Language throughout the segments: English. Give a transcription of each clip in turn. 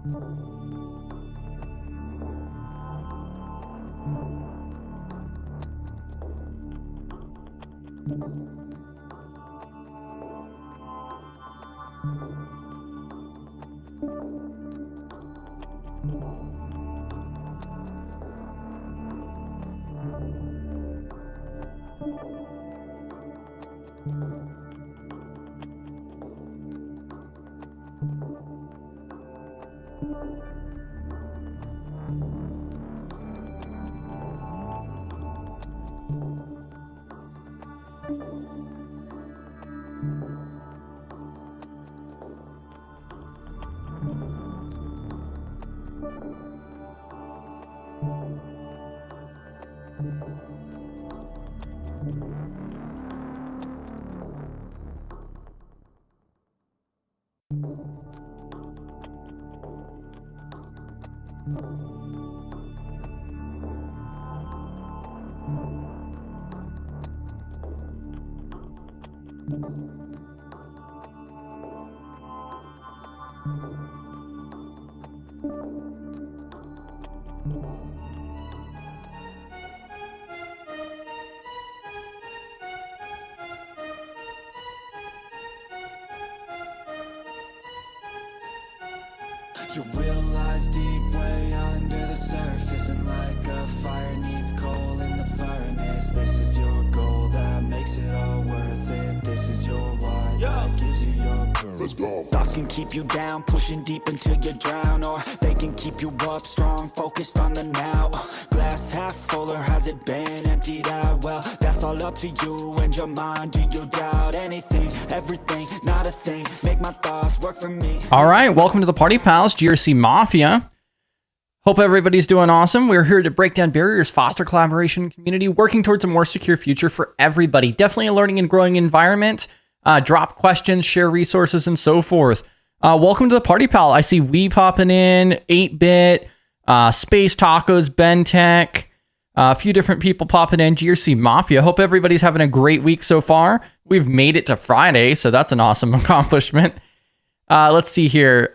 You realize deep way under the surface, and like a fire needs coal in the furnace. This is your goal that makes it all worth it. This is your why that gives you your purpose. Let's go. Thoughts can keep you down, pushing deep until you drown, or they can keep you up strong, focused on the now. Glass half full, or has it been emptied out? Well, that's all up to you and your mind. Do you doubt anything, everything, not a thing? Make my thoughts work for me. All right, welcome to the Party Pals, GRC Mafia. Hope everybody's doing awesome. We're here to break down barriers, foster collaboration, community, working towards a more secure future for everybody. Definitely a learning and growing environment. Drop questions, share resources, and so forth. Welcome to the Party Pal. I see we popping in, 8-Bit, Space Tacos, Bentech, a few different people popping in, GRC Mafia. Hope everybody's having a great week so far. We've made it to Friday, so that's an awesome accomplishment. Let's see here.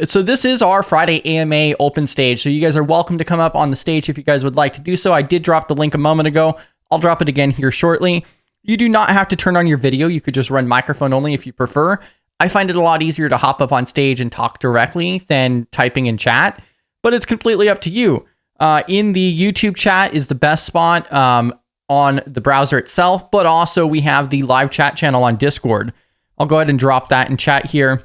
So this is our Friday AMA open stage. So you guys are welcome to come up on the stage if you guys would like to do so. I did drop the link a moment ago. I'll drop it again here shortly. You do not have to turn on your video. You could just run microphone only if you prefer. I find it a lot easier to hop up on stage and talk directly than typing in chat, but it's completely up to you. In the YouTube chat is the best spot on the browser itself, but also we have the live chat channel on Discord. I'll go ahead and drop that in chat here.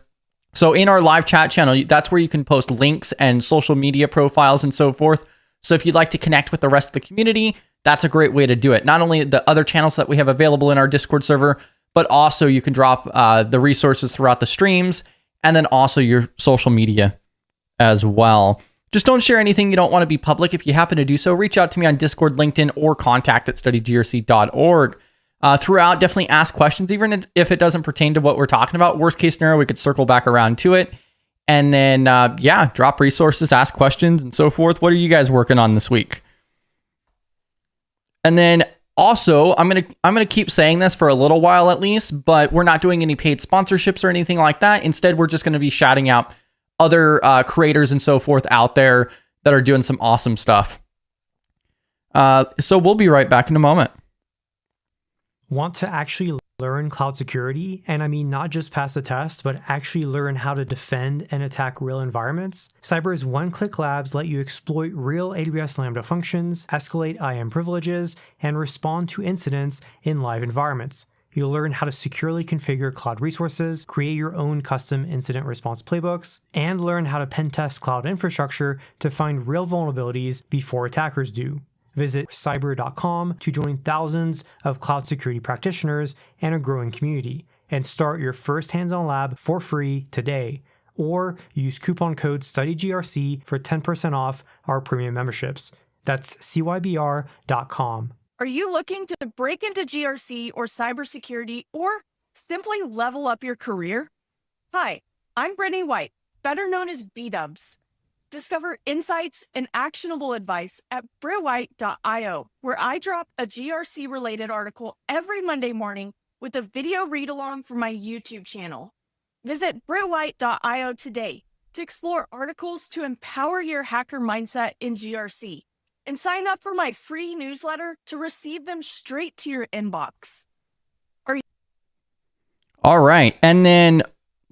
So in our live chat channel, that's where you can post links and social media profiles and so forth. So if you'd like to connect with the rest of the community, that's a great way to do it. Not only the other channels that we have available in our Discord server, but also you can drop the resources throughout the streams, and then also your social media as well. Just don't share anything you don't want to be public. If you happen to do so, reach out to me on Discord, LinkedIn, or contact@studygrc.org. Throughout, definitely ask questions, even if it doesn't pertain to what we're talking about. Worst case scenario, we could circle back around to it. And then, yeah, drop resources, ask questions, and so forth. What are you guys working on this week? And then also, I'm gonna keep saying this for a little while at least, but we're not doing any paid sponsorships or anything like that. Instead, we're just going to be shouting out other creators and so forth out there that are doing some awesome stuff. So we'll be right back in a moment. Want to actually learn cloud security? And I mean, not just pass the test, but actually learn how to defend and attack real environments? Cyber's one-click labs let you exploit real AWS Lambda functions, escalate IAM privileges, and respond to incidents in live environments. You'll learn how to securely configure cloud resources, create your own custom incident response playbooks, and learn how to pen test cloud infrastructure to find real vulnerabilities before attackers do. Visit cyber.com to join thousands of cloud security practitioners and a growing community, and start your first hands-on lab for free today. Or use coupon code StudyGRC for 10% off our premium memberships. That's cybr.com. Are you looking to break into GRC or cybersecurity, or simply level up your career? Hi, I'm Brittany White, better known as B-Dubs. Discover insights and actionable advice at brittwhite.io, where I drop a GRC-related article every Monday morning with a video read-along from my YouTube channel. Visit brittwhite.io today to explore articles to empower your hacker mindset in GRC, and sign up for my free newsletter to receive them straight to your inbox. All right. And then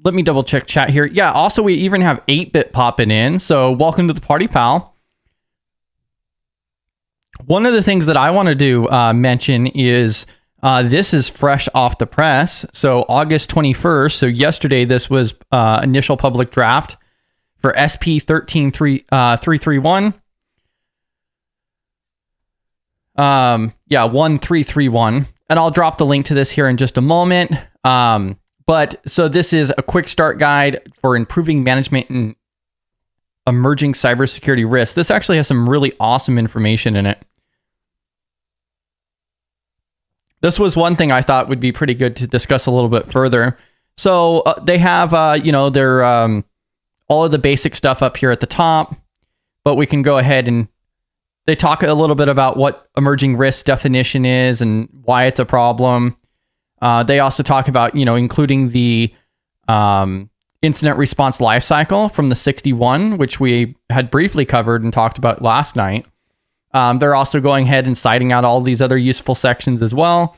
let me double check chat here. Yeah. Also, we even have 8-bit popping in. So welcome to the party, pal. One of the things that I wanted to mention is this is fresh off the press. So August 21st. So yesterday, this was initial public draft for SP 13331. 1331. And I'll drop the link to this here in just a moment. But so this is a quick start guide for improving management in emerging cybersecurity risks. This actually has some really awesome information in it. This was one thing I thought would be pretty good to discuss a little bit further. So they have, their all of the basic stuff up here at the top, but we can go ahead and they talk a little bit about what emerging risk definition is and why it's a problem. They also talk about, including the incident response lifecycle from the 61, which we had briefly covered and talked about last night. They're also going ahead and citing out all these other useful sections as well.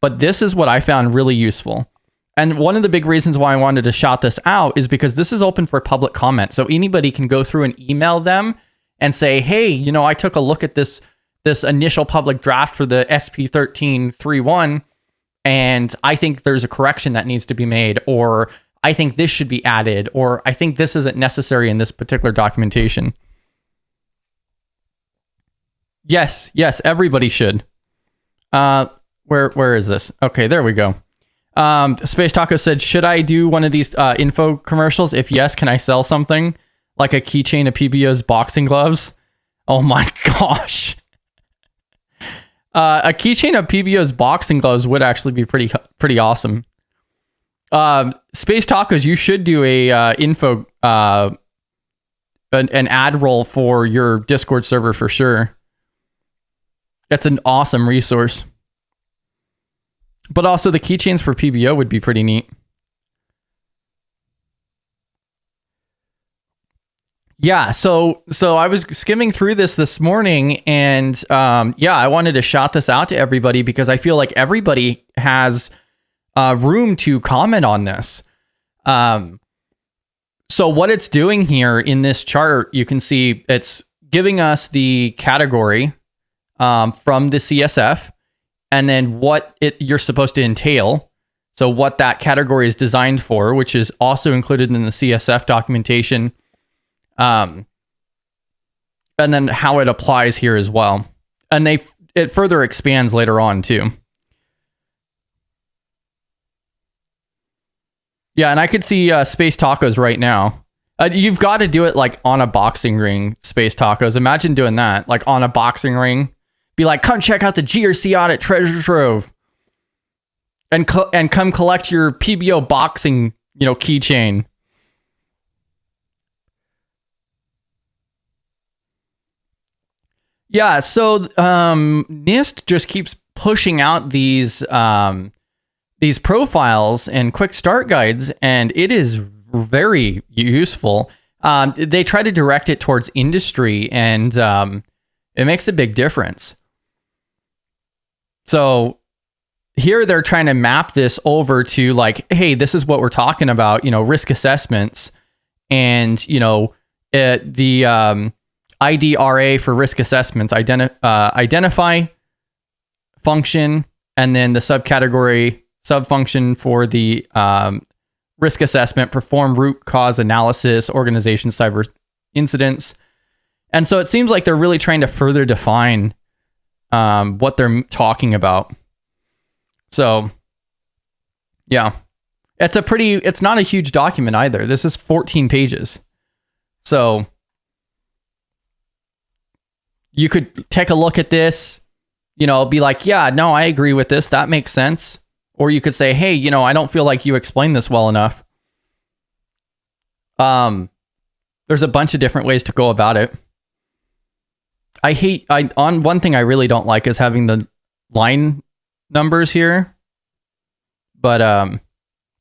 But this is what I found really useful. And one of the big reasons why I wanted to shout this out is because this is open for public comment. So anybody can go through and email them and say, hey, I took a look at this initial public draft for the SP 1331, and I think there's a correction that needs to be made, or I think this should be added, or I think this isn't necessary in this particular documentation. Yes, everybody should. Where is this? Okay, there we go. Space Taco said, should I do one of these info commercials? If yes, can I sell something? Like a keychain of PBO's boxing gloves? Oh my gosh. A keychain of PBO's boxing gloves would actually be pretty awesome. Space Tacos, you should do a an ad roll for your Discord server for sure. That's an awesome resource. But also the keychains for PBO would be pretty neat. Yeah, so I was skimming through this morning, and I wanted to shout this out to everybody because I feel like everybody has room to comment on this. So what it's doing here in this chart, you can see it's giving us the category from the CSF, and then what you're supposed to entail. So what that category is designed for, which is also included in the CSF documentation. And then how it applies here as well. And it further expands later on too. Yeah, and I could see Space Tacos right now. You've got to do it like on a boxing ring, Space Tacos. Imagine doing that, like on a boxing ring. Be like, come check out the GRC audit treasure trove. And come collect your PBO boxing, keychain. Yeah, so NIST just keeps pushing out these profiles and quick start guides, and it is very useful. They try to direct it towards industry, and it makes a big difference. So here they're trying to map this over to like, hey, this is what we're talking about, risk assessments, and the IDRA for risk assessments, identify, function, and then the subfunction for the risk assessment, perform root cause analysis, organization cyber incidents. And so it seems like they're really trying to further define what they're talking about. So yeah, it's not a huge document either. This is 14 pages. So you could take a look at this, be like, yeah, no, I agree with this. That makes sense. Or you could say, hey, I don't feel like you explained this well enough. There's a bunch of different ways to go about it. One thing I really don't like is having the line numbers here. But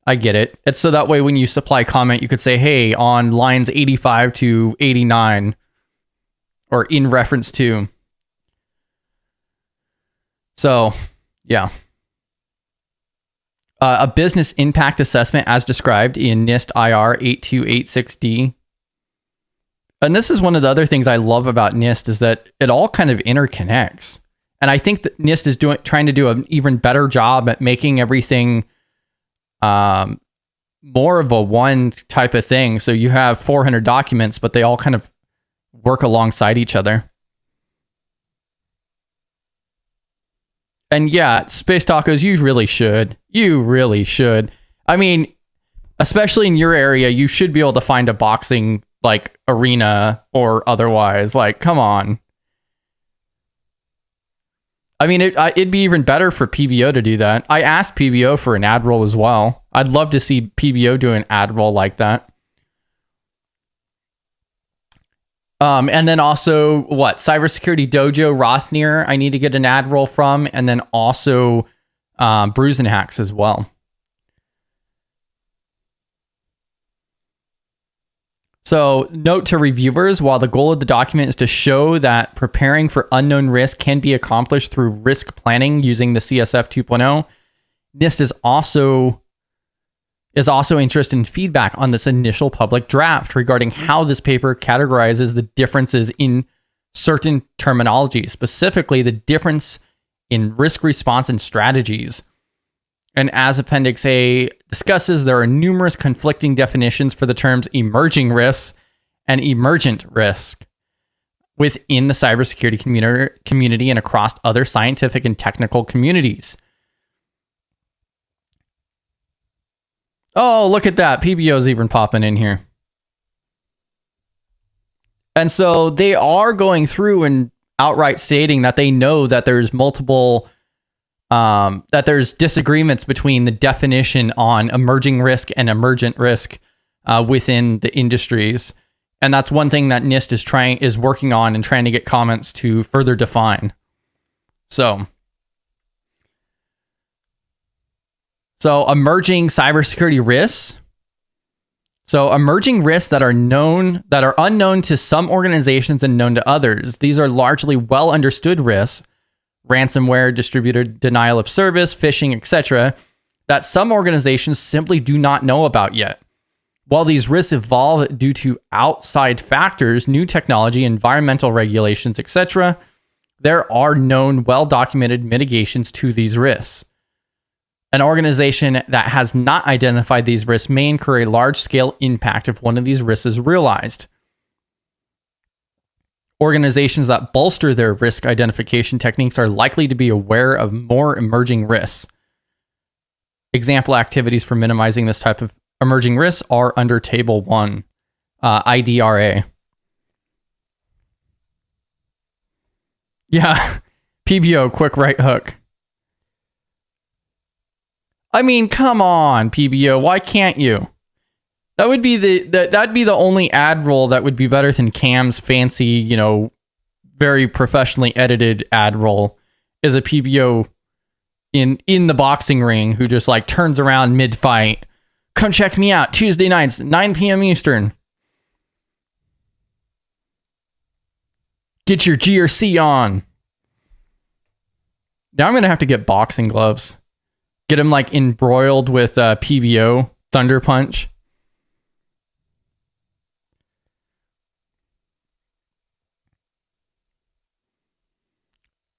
I get it. It's so that way when you supply comment, you could say, hey, on lines 85 to 89, or in reference to. So, yeah. A business impact assessment as described in NIST IR 8286D. And this is one of the other things I love about NIST is that it all kind of interconnects. And I think that NIST is trying to do an even better job at making everything more of a one type of thing. So you have 400 documents, but they all kind of work alongside each other. And yeah, Space Tacos, you really should. You really should. I mean, especially in your area, you should be able to find a boxing like arena or otherwise. Like, come on. I mean, it'd be even better for PBO to do that. I asked PBO for an ad roll as well. I'd love to see PBO do an ad roll like that. And then also, Cybersecurity Dojo, Rothnir, I need to get an ad roll from. And then also Brews and Hacks as well. So, note to reviewers, while the goal of the document is to show that preparing for unknown risk can be accomplished through risk planning using the CSF 2.0, NIST is also interested in feedback on this initial public draft regarding how this paper categorizes the differences in certain terminology, specifically the difference in risk response and strategies. And as Appendix A discusses, there are numerous conflicting definitions for the terms emerging risks and emergent risk within the cybersecurity community and across other scientific and technical communities. Oh, look at that. PBO's even popping in here. And so they are going through and outright stating that they know that there's multiple that there's disagreements between the definition on emerging risk and emergent risk within the industries. And that's one thing that NIST is working on and trying to get comments to further define. So emerging cybersecurity risks. So emerging risks that are unknown to some organizations and known to others. These are largely well understood risks, ransomware, distributed denial of service, phishing, etc., that some organizations simply do not know about yet. While these risks evolve due to outside factors, new technology, environmental regulations, etc., there are known, well-documented mitigations to these risks. An organization that has not identified these risks may incur a large-scale impact if one of these risks is realized. Organizations that bolster their risk identification techniques are likely to be aware of more emerging risks. Example activities for minimizing this type of emerging risks are under Table 1, IDRA. Yeah, PBO, quick right hook. I mean, come on, PBO, why can't you? That would be that'd be the only ad roll that would be better than Cam's fancy, very professionally edited ad roll, is a PBO in the boxing ring who just like turns around mid-fight. Come check me out Tuesday nights, 9 p.m. Eastern. Get your GRC on. Now I'm gonna have to get boxing gloves. Get him like embroiled with PBO Thunder Punch.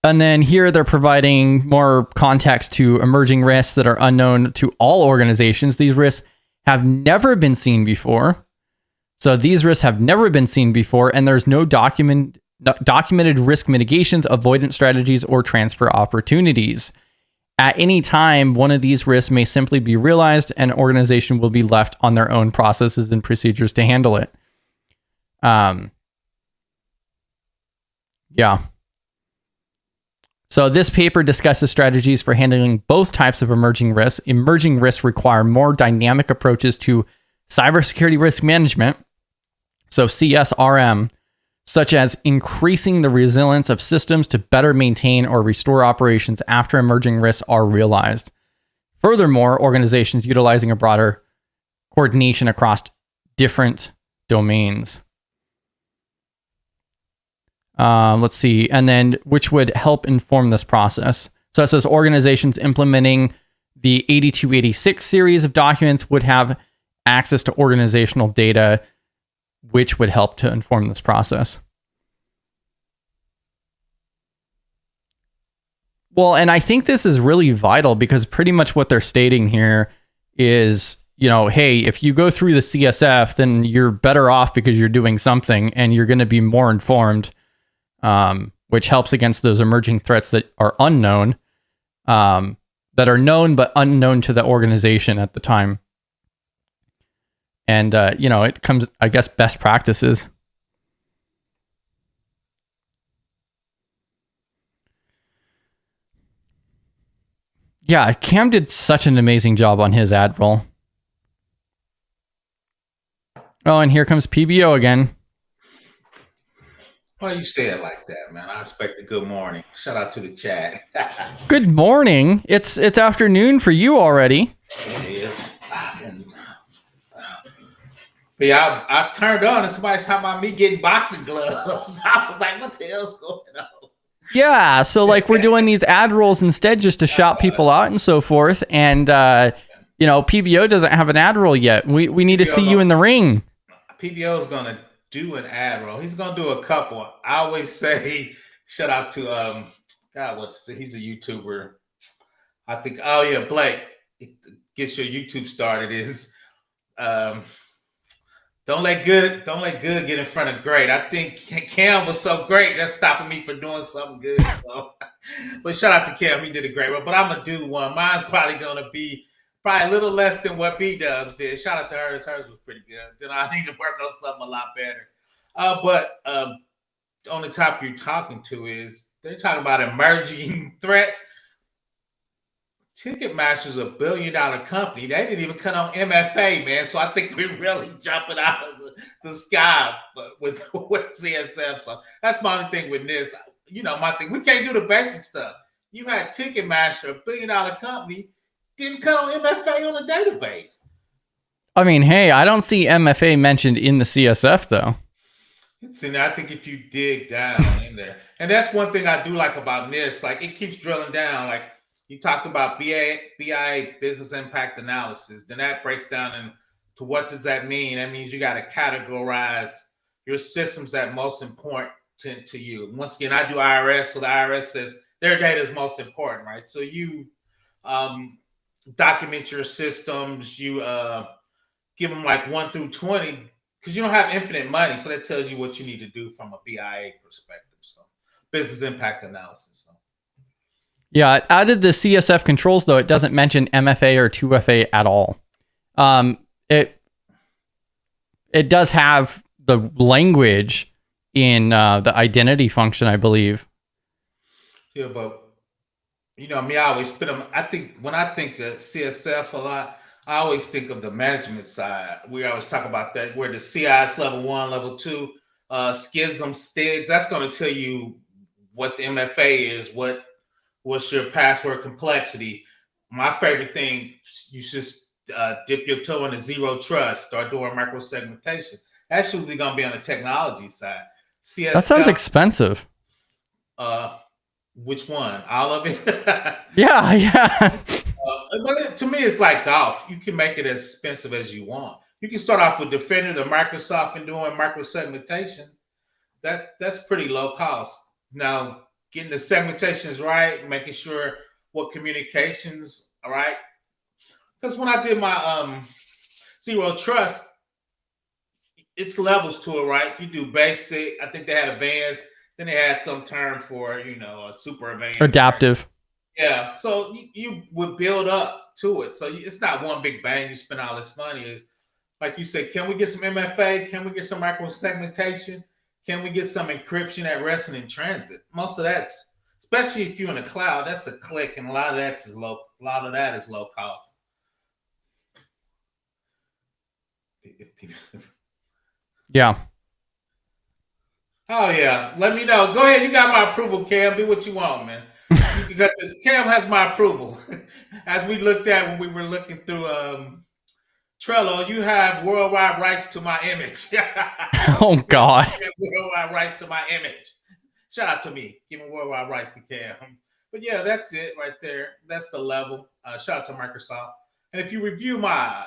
And then here they're providing more context to emerging risks that are unknown to all organizations. These risks have never been seen before. So these risks have never been seen before, and there's no documented risk mitigations, avoidance strategies, or transfer opportunities. At any time, one of these risks may simply be realized, and an organization will be left on their own processes and procedures to handle it. Yeah. So this paper discusses strategies for handling both types of emerging risks. Emerging risks require more dynamic approaches to cybersecurity risk management, so CSRM, such as increasing the resilience of systems to better maintain or restore operations after emerging risks are realized. Furthermore, organizations utilizing a broader coordination across different domains. Let's see. And then which would help inform this process. So it says organizations implementing the 8286 series of documents would have access to organizational data, which would help to inform this process. Well, and I think this is really vital because pretty much what they're stating here is, hey, if you go through the CSF, then you're better off because you're doing something and you're going to be more informed, which helps against those emerging threats that are unknown, that are known but unknown to the organization at the time. And, it comes, I guess, best practices. Yeah, Cam did such an amazing job on his ad roll. Oh, and here comes PBO again. Why you say it like that, man? I expect a good morning. Shout out to the chat. Good morning. It's afternoon for you already. It is. But yeah, I turned on and somebody's talking about me getting boxing gloves. I was like, what the hell's going on? Yeah, so like we're doing these ad rolls instead just to shout people out and so forth. And, PBO doesn't have an ad roll yet. We need to see you in the ring. PBO is going to do an ad roll. He's going to do a couple. I always say, shout out to, he's a YouTuber. I think, Blake, gets your YouTube started is, don't let good get in front of great. I think Cam was so great that's stopping me from doing something good. So. But shout out to Cam, he did a great one. But I'm gonna do one. Mine's probably gonna be a little less than what B-Dubs did. Shout out to hers. Hers was pretty good. Then I need to work on something a lot better. But on the topic you're talking to is they're talking about emerging threats. Ticketmaster's a $1 billion company. They didn't even cut on MFA, man. So I think we're really jumping out of the sky with CSF. So that's my only thing with this. My thing, we can't do the basic stuff. You had Ticketmaster, a $1 billion company, didn't cut on MFA on the database. I mean, hey, I don't see MFA mentioned in the CSF though. See, I think if you dig down in there, and that's one thing I do like about this, like it keeps drilling down, like you talked about BIA, business impact analysis. Then that breaks down into what does that mean? That means you got to categorize your systems that most important to you. Once again, I do IRS, so the IRS says their data is most important, right? So you document your systems. You give them like 1 through 20 because you don't have infinite money. So that tells you what you need to do from a BIA perspective. So business impact analysis. Yeah, it added the CSF controls, though. It doesn't mention MFA or 2FA at all. It does have the language in the identity function, I believe. Yeah, but, me, I always put them. I think when I think of CSF a lot, I always think of the management side. We always talk about that, where the CIs level 1, level 2, schism, STIGs. That's going to tell you what the MFA is, what's your password complexity. My favorite thing, you should dip your toe in the zero trust, start doing microsegmentation. That's usually going to be on the technology side. CSF, that sounds expensive. Which one? All of it? Yeah. But to me, it's like golf. You can make it as expensive as you want. You can start off with Defender, the Microsoft, and doing microsegmentation. That's pretty low cost. Now, getting the segmentations right, making sure what communications are right. Because when I did my zero trust, it's levels to it, right? You do basic. I think they had advanced. Then they had some term for, a super advanced. Adaptive. Yeah. So you would build up to it. So it's not one big bang. You spend all this money. Is like you said, can we get some MFA? Can we get some micro segmentation? Can we get some encryption at rest and in transit? Most of that's, especially if you're in the cloud, that's a click, and a lot of that is low. A lot of that is low cost. Yeah. Oh yeah. Let me know. Go ahead. You got my approval, Cam. Do what you want, man. You got this. Cam has my approval. as we looked at when we were looking through Trello, you have worldwide rights to my image. Oh God. Worldwide rights to my image. Shout out to me, giving worldwide rights to Cam. But yeah, that's it right there. That's the level. Shout out to Microsoft. And if you review my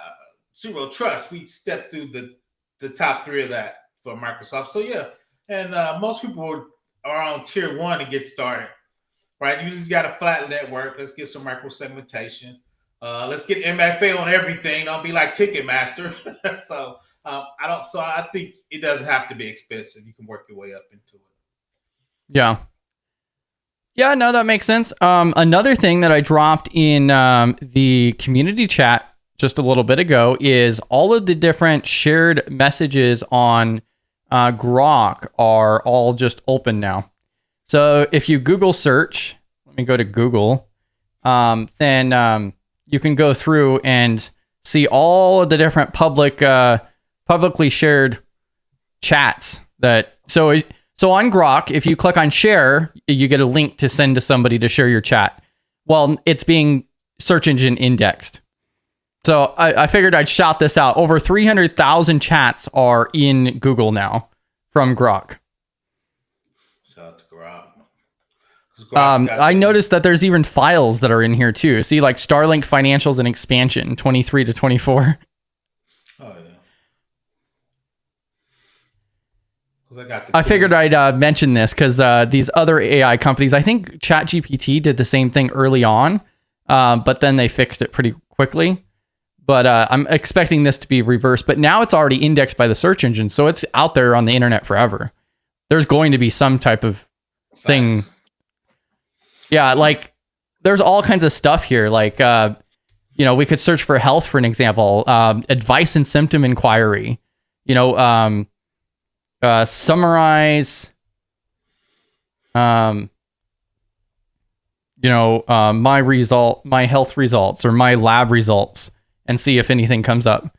Zero Trust, we stepped through the top 3 of that for Microsoft. So yeah, and most people are on tier 1 to get started, right? You just got a flat network. Let's get some micro segmentation. Let's get MFA on everything. Don't be like Ticketmaster. So I think it doesn't have to be expensive. You can work your way up into it. Yeah. Yeah, no, that makes sense. Another thing that I dropped in the community chat just a little bit ago is all of the different shared messages on Grok are all just open now. So if you Google search, let me go to Google, then you can go through and see all of the different publicly shared chats that so on Grok, if you click on share, you get a link to send to somebody to share your chat. Well, it's being search engine indexed. So I figured I'd shout this out. Over 300,000 chats are in Google now from Grok. Shout out to Grok. I noticed that there's even files that are in here too. See, like Starlink financials and expansion, 23 to 24. Oh yeah. I figured I'd mention this because these other AI companies, I think ChatGPT did the same thing early on, but then they fixed it pretty quickly. But I'm expecting this to be reversed. But now it's already indexed by the search engine, so it's out there on the internet forever. There's going to be some type of thing. Yeah, like there's all kinds of stuff here. Like, we could search for health, for an example, advice and symptom inquiry, summarize, my health results or my lab results and see if anything comes up.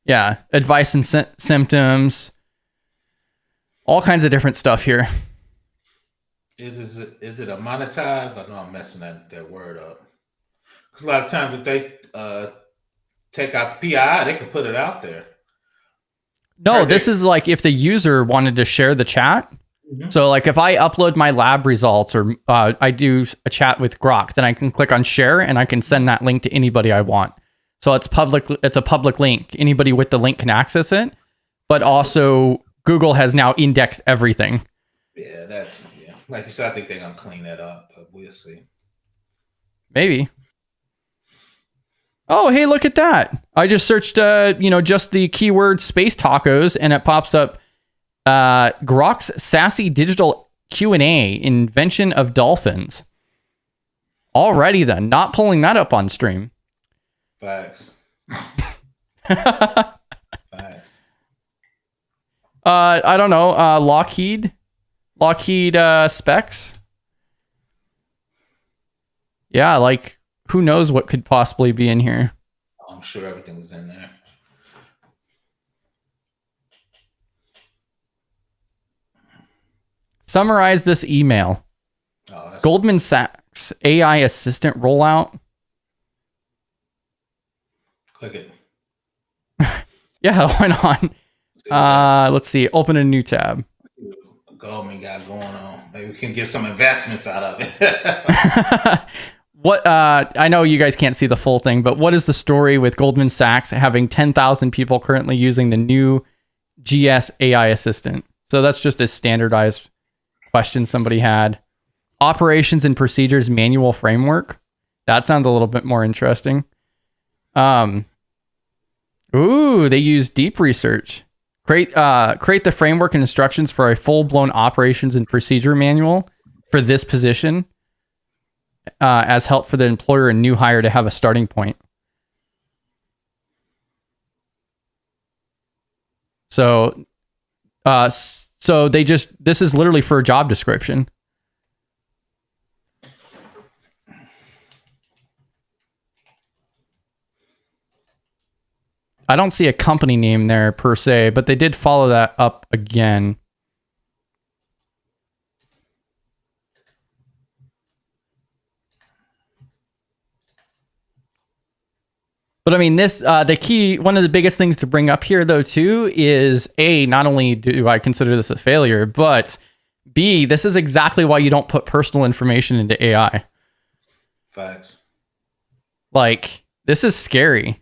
Yeah. Advice and symptoms, all kinds of different stuff here. Is it a monetized? I know I'm messing that word up. Because a lot of times if they take out the PI, they can put it out there. No, this is like if the user wanted to share the chat. Mm-hmm. So like if I upload my lab results or I do a chat with Grok, then I can click on share and I can send that link to anybody I want. So it's public. It's a public link. Anybody with the link can access it. But also Google has now indexed everything. Yeah, like you said, I think they're gonna clean that up, but we'll see. Maybe. Oh, hey, look at that. I just searched, just the keyword space tacos, and it pops up Grok's sassy digital Q&A, invention of dolphins. Alrighty then, not pulling that up on stream. Facts. Facts. I don't know, Lockheed specs. Yeah, like, who knows what could possibly be in here? I'm sure everything's in there. Summarize this email. Goldman Sachs AI assistant rollout. Click it. Yeah, why not? Let's see. Open a new tab. Goldman got going on. Maybe we can get some investments out of it. What I know you guys can't see the full thing, but what is the story with Goldman Sachs having 10,000 people currently using the new GS AI assistant? So that's just a standardized question somebody had. Operations and procedures manual framework. That sounds a little bit more interesting. They use deep research. Create the framework and instructions for a full-blown operations and procedure manual for this position. As help for the employer and new hire to have a starting point. So this is literally for a job description. I don't see a company name there per se, but they did follow that up again. But I mean, the key, one of the biggest things to bring up here, though, too, is A, not only do I consider this a failure, but B, this is exactly why you don't put personal information into AI. Facts. Like, this is scary.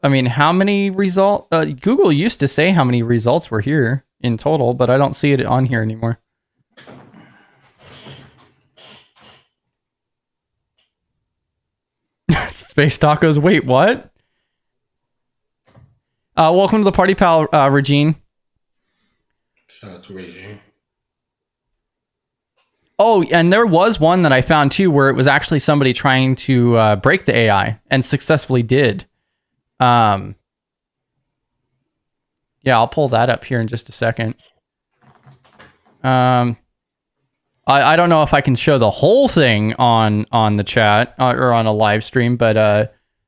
I mean, how many results? Google used to say how many results were here in total, but I don't see it on here anymore. Space tacos. Wait, what? Welcome to the party, pal, Regine. Shout out to Regine. Oh, and there was one that I found too, where it was actually somebody trying to break the AI and successfully did. Yeah, I'll pull that up here in just a second. I don't know if I can show the whole thing on the chat or on a live stream, but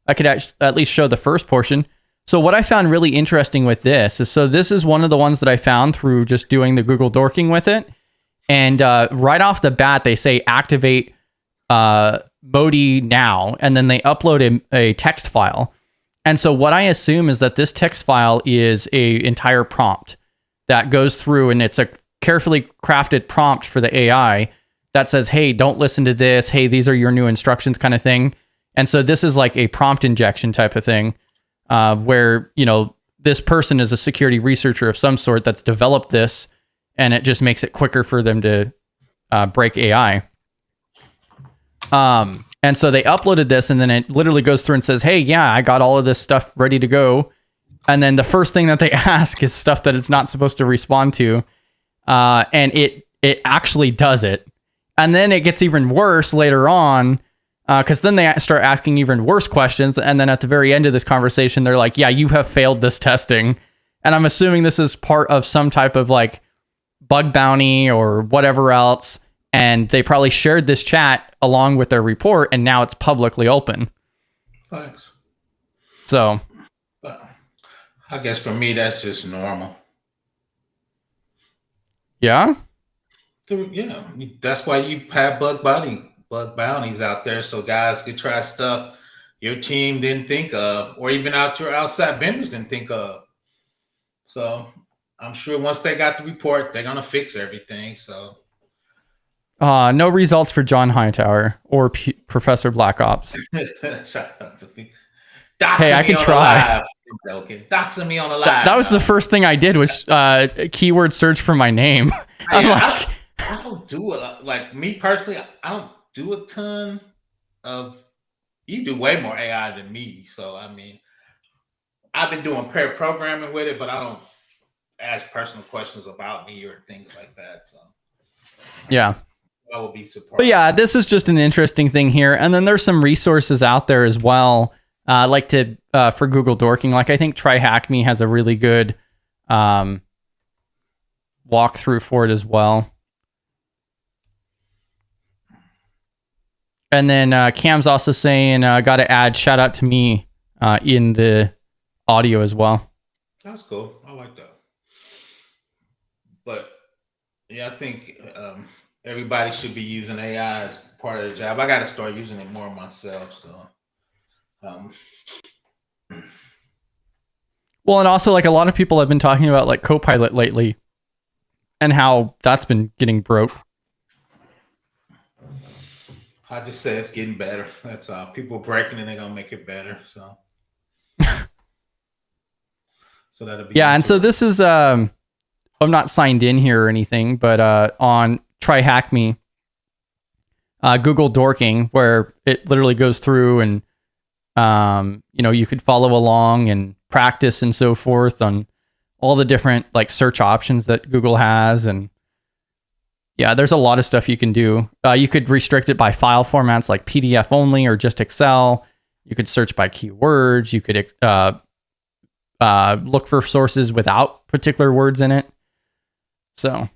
I could at least show the first portion. So what I found really interesting with this is, so this is one of the ones that I found through just doing the Google dorking with it. And right off the bat, they say activate Modi now, and then they upload a text file. And so what I assume is that this text file is a entire prompt that goes through, and it's a carefully crafted prompt for the AI that says, hey, don't listen to this. Hey, these are your new instructions kind of thing. And so this is like a prompt injection type of thing where, you know, this person is a security researcher of some sort that's developed this, and it just makes it quicker for them to break AI. And so they uploaded this, and then it literally goes through and says, hey, yeah, I got all of this stuff ready to go. And then the first thing that they ask is stuff that it's not supposed to respond to. And it actually does it. And then it gets even worse later on, because then they start asking even worse questions. And then at the very end of this conversation, they're like, yeah, you have failed this testing. And I'm assuming this is part of some type of like bug bounty or whatever else. And they probably shared this chat along with their report, and now it's publicly open. Thanks. So, I guess for me, that's just normal. Yeah? Yeah, that's why you have bug bounties out there, so guys can try stuff your team didn't think of, or even your outside vendors didn't think of. So I'm sure once they got the report, they're gonna fix everything. So no results for John Hightower or Professor Black Ops. Shout out to me. Hey, I can try. Doxing me on the live. That was the first thing I did was keyword search for my name. I don't do it. Like me personally, I don't do a ton of. You do way more AI than me, so I mean, I've been doing pair programming with it, but I don't ask personal questions about me or things like that. So yeah. I will be surprised. But yeah, this is just an interesting thing here. And then there's some resources out there as well, like for Google dorking. Like I think TryHackMe has a really good walkthrough for it as well. And then Cam's also saying, got to add shout out to me in the audio as well. That's cool. I like that. But yeah, I think everybody should be using AI as part of their job. I got to start using it more myself. So, well, and also like a lot of people have been talking about like Copilot lately and how that's been getting broke. I just say it's getting better. That's all. People breaking it, they're gonna make it better. So, so that'll be and so this is I'm not signed in here or anything, but on TryHackMe, Google dorking, where it literally goes through and you could follow along and practice and so forth on all the different like search options that Google has. And yeah, there's a lot of stuff you can do. You could restrict it by file formats like PDF only or just Excel. You could search by keywords. You could look for sources without particular words in it. So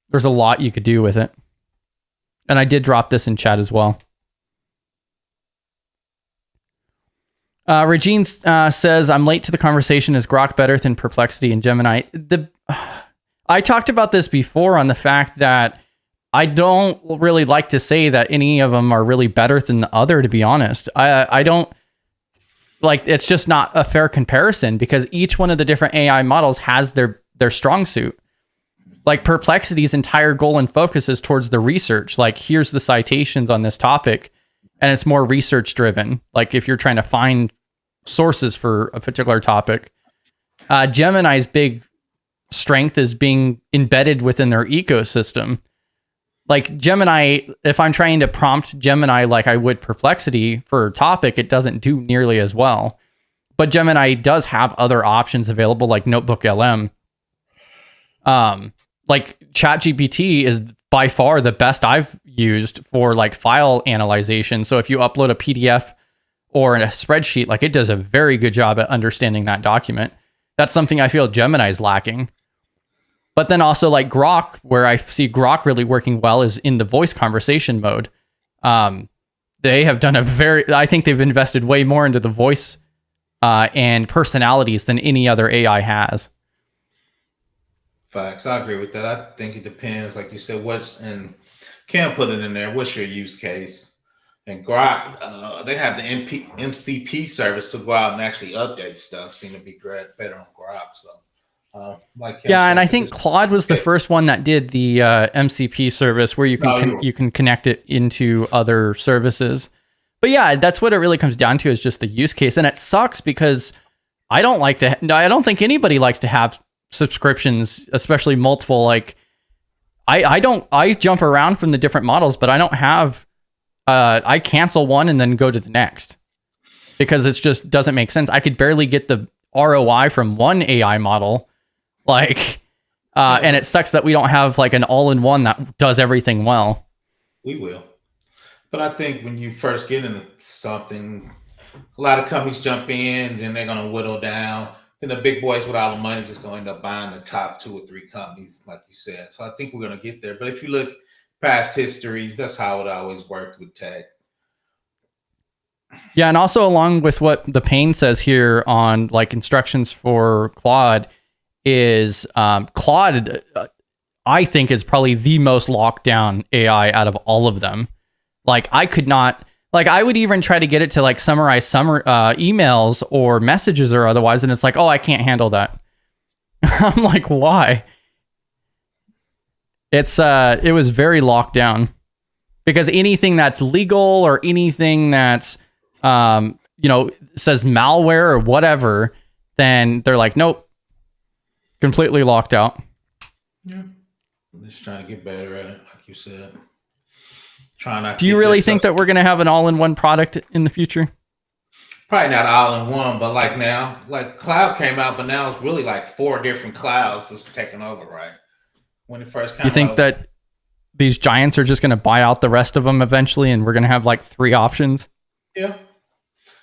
there's a lot you could do with it. And I did drop this in chat as well. Regine says, I'm late to the conversation. Is Grok better than Perplexity and Gemini? I talked about this before on the fact that I don't really like to say that any of them are really better than the other, to be honest. I don't like, it's just not a fair comparison because each one of the different AI models has their strong suit. Like Perplexity's entire goal and focus is towards the research. Like, here's the citations on this topic, and it's more research driven. Like if you're trying to find sources for a particular topic. Gemini's big strength is being embedded within their ecosystem. Like Gemini, if I'm trying to prompt Gemini like I would Perplexity for a topic, it doesn't do nearly as well. But Gemini does have other options available, like Notebook LM. Like ChatGPT is by far the best I've used for like file analyzation. So if you upload a PDF or in a spreadsheet, like it does a very good job at understanding that document. That's something I feel Gemini's lacking. But then also like Grok, where I see Grok really working well is in the voice conversation mode. They have done I think they've invested way more into the voice and personalities than any other AI has. Facts. I agree with that. I think it depends, like you said, Cam put it in there. What's your use case? And Grok, they have the MCP service to go out and actually update stuff. Seem to be better on Grok. So, and I think Claude was the first one that did the MCP service where you can connect it into other services. But yeah, that's what it really comes down to is just the use case, and it sucks because I don't think anybody likes to have subscriptions, especially multiple. Like I jump around from the different models, but I don't have. I cancel one and then go to the next because it just doesn't make sense. I could barely get the ROI from one AI model, and it sucks that we don't have like an all-in-one that does everything well. We will, but I think when you first get into something, a lot of companies jump in, then they're gonna whittle down. Then the big boys with all the money just gonna end up buying the top 2 or 3 companies, like you said. So I think we're gonna get there. But if you look past histories, that's how it always worked with tech. Yeah, and also along with what the Payne says here on like instructions for Claude is Claude, I think is probably the most locked down AI out of all of them. Like I could not, like I would even try to get it to like summarize emails or messages or otherwise, and it's like, oh, I can't handle that. I'm like, why? It was very locked down because anything that's legal or anything that's says malware or whatever, then they're like, nope, completely locked out. Yeah, I'm just trying to get better at it, like you said. Do you really think that we're gonna have an all-in-one product in the future? Probably not all-in-one, but like now, like cloud came out, but now it's really like 4 different clouds just taking over, right? When it first came out. You think that these giants are just going to buy out the rest of them eventually and we're going to have like 3 options? Yeah.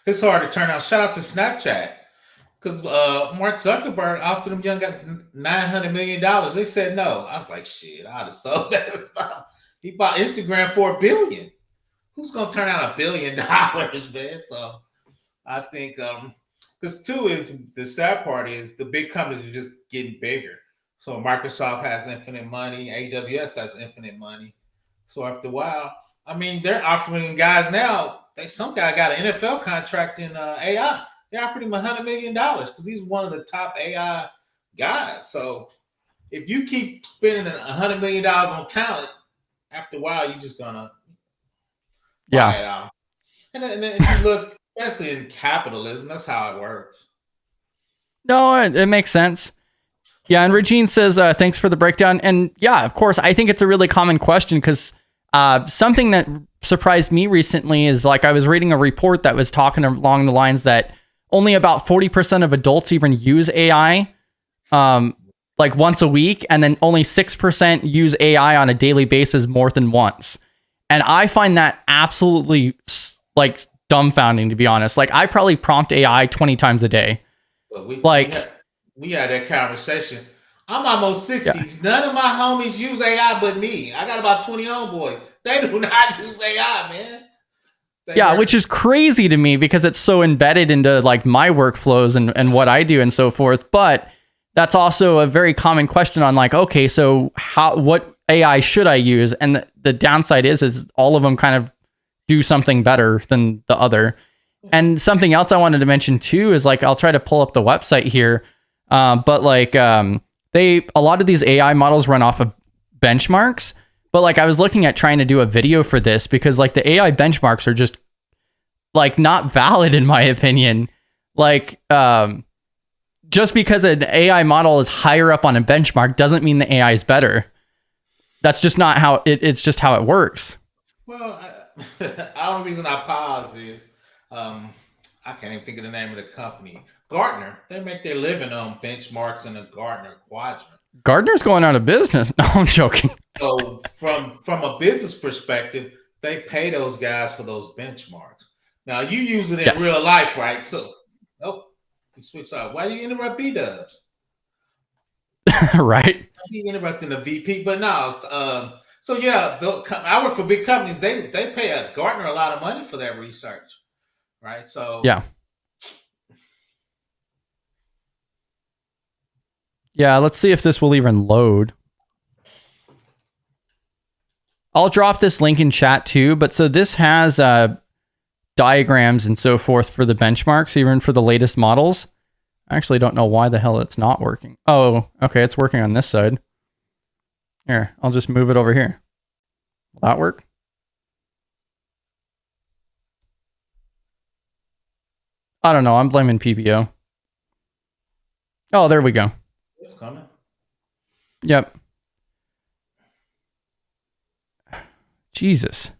It's hard to turn out. Shout out to Snapchat. Because Mark Zuckerberg offered them young guys $900 million. They said no. I was like, shit, I'd have sold that. He bought Instagram for $1 billion. Who's going to turn out $1 billion, man? So I think, because too is the sad part is the big companies are just getting bigger. So Microsoft has infinite money. AWS has infinite money. So after a while, I mean, they're offering guys now. Some guy got an NFL contract in AI. They offered him $100 million because he's one of the top AI guys. So if you keep spending $100 million on talent, after a while, you're just gonna buy it out. And then if you look, especially in capitalism, that's how it works. No, it makes sense. Yeah, and Regine says, thanks for the breakdown. And yeah, of course, I think it's a really common question because something that surprised me recently is like I was reading a report that was talking along the lines that only about 40% of adults even use AI like once a week, and then only 6% use AI on a daily basis more than once. And I find that absolutely like dumbfounding, to be honest. Like I probably prompt AI 20 times a day. But we had that conversation. I'm almost 60. Yeah. None of my homies use AI but me. I got about 20 homeboys. They do not use AI, man. Yeah, which is crazy to me because it's so embedded into like my workflows and what I do and so forth. But that's also a very common question on like, okay, so what AI should I use? And the downside is all of them kind of do something better than the other. And something else I wanted to mention too is like, I'll try to pull up the website here. But like a lot of these AI models run off of benchmarks. But like I was looking at trying to do a video for this because like the AI benchmarks are just like not valid in my opinion. Like just because an AI model is higher up on a benchmark doesn't mean the AI is better. That's just not how it's just how it works. Well, the only reason I pause is I can't even think of the name of the company. Gartner. They make their living on benchmarks in the Gartner quadrant. Gartner's going out of business. No, I'm joking. So from a business perspective, they pay those guys for those benchmarks. Now you use it in real life, right? So, you switch out. Why do you interrupt B-dubs? Right. He interrupting the VP, but no. So yeah, I work for big companies. They pay a Gartner a lot of money for that research, right? So yeah. Let's see if this will even load. I'll drop this link in chat too. But so this has diagrams and so forth for the benchmarks, even for the latest models. I actually don't know why the hell it's not working. Oh, okay, it's working on this side. Here, I'll just move it over here. Will that work? I don't know. I'm blaming PBO. Oh, there we go. It's coming. Yep. Jesus.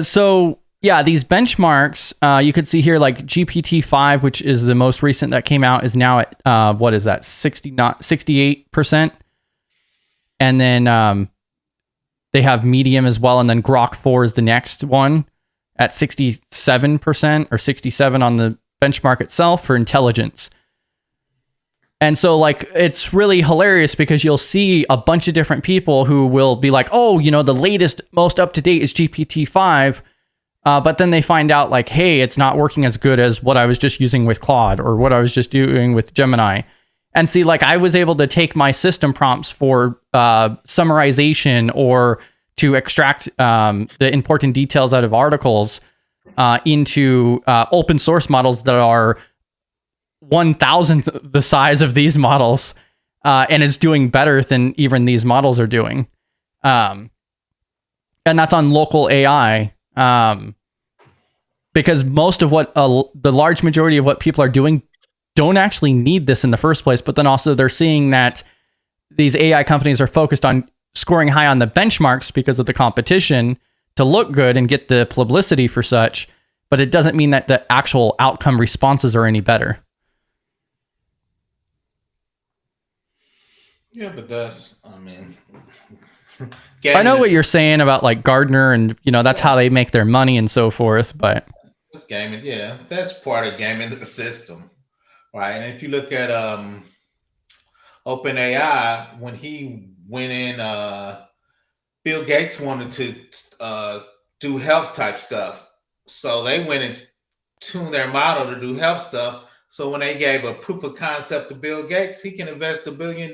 So yeah, these benchmarks, you could see here like GPT-5, which is the most recent that came out, is now at, what is that, 68%. And then they have medium as well. And then Grok 4 is the next one at 67% or 67 on the benchmark itself for intelligence. And so like, it's really hilarious because you'll see a bunch of different people who will be like, oh, you know, the latest, most up-to-date is GPT-5. But then they find out like, hey, it's not working as good as what I was just using with Claude or what I was just doing with Gemini. And see, like I was able to take my system prompts for summarization or to extract the important details out of articles into open source models that are 1,000th the size of these models, and it's doing better than even these models are doing. And that's on local AI. Because most of what the large majority of what people are doing don't actually need this in the first place, but then also they're seeing that these AI companies are focused on scoring high on the benchmarks because of the competition to look good and get the publicity for such, but it doesn't mean that the actual outcome responses are any better. Yeah, but that's, I mean, I know what you're saying about like Gardner and, you know, that's how they make their money and so forth, but it's gaming, yeah, that's part of gaming the system, right? And if you look at OpenAI, when he went in, Bill Gates wanted to do health type stuff, so they went and tuned their model to do health stuff. So when they gave a proof of concept to Bill Gates, he can invest $1 billion.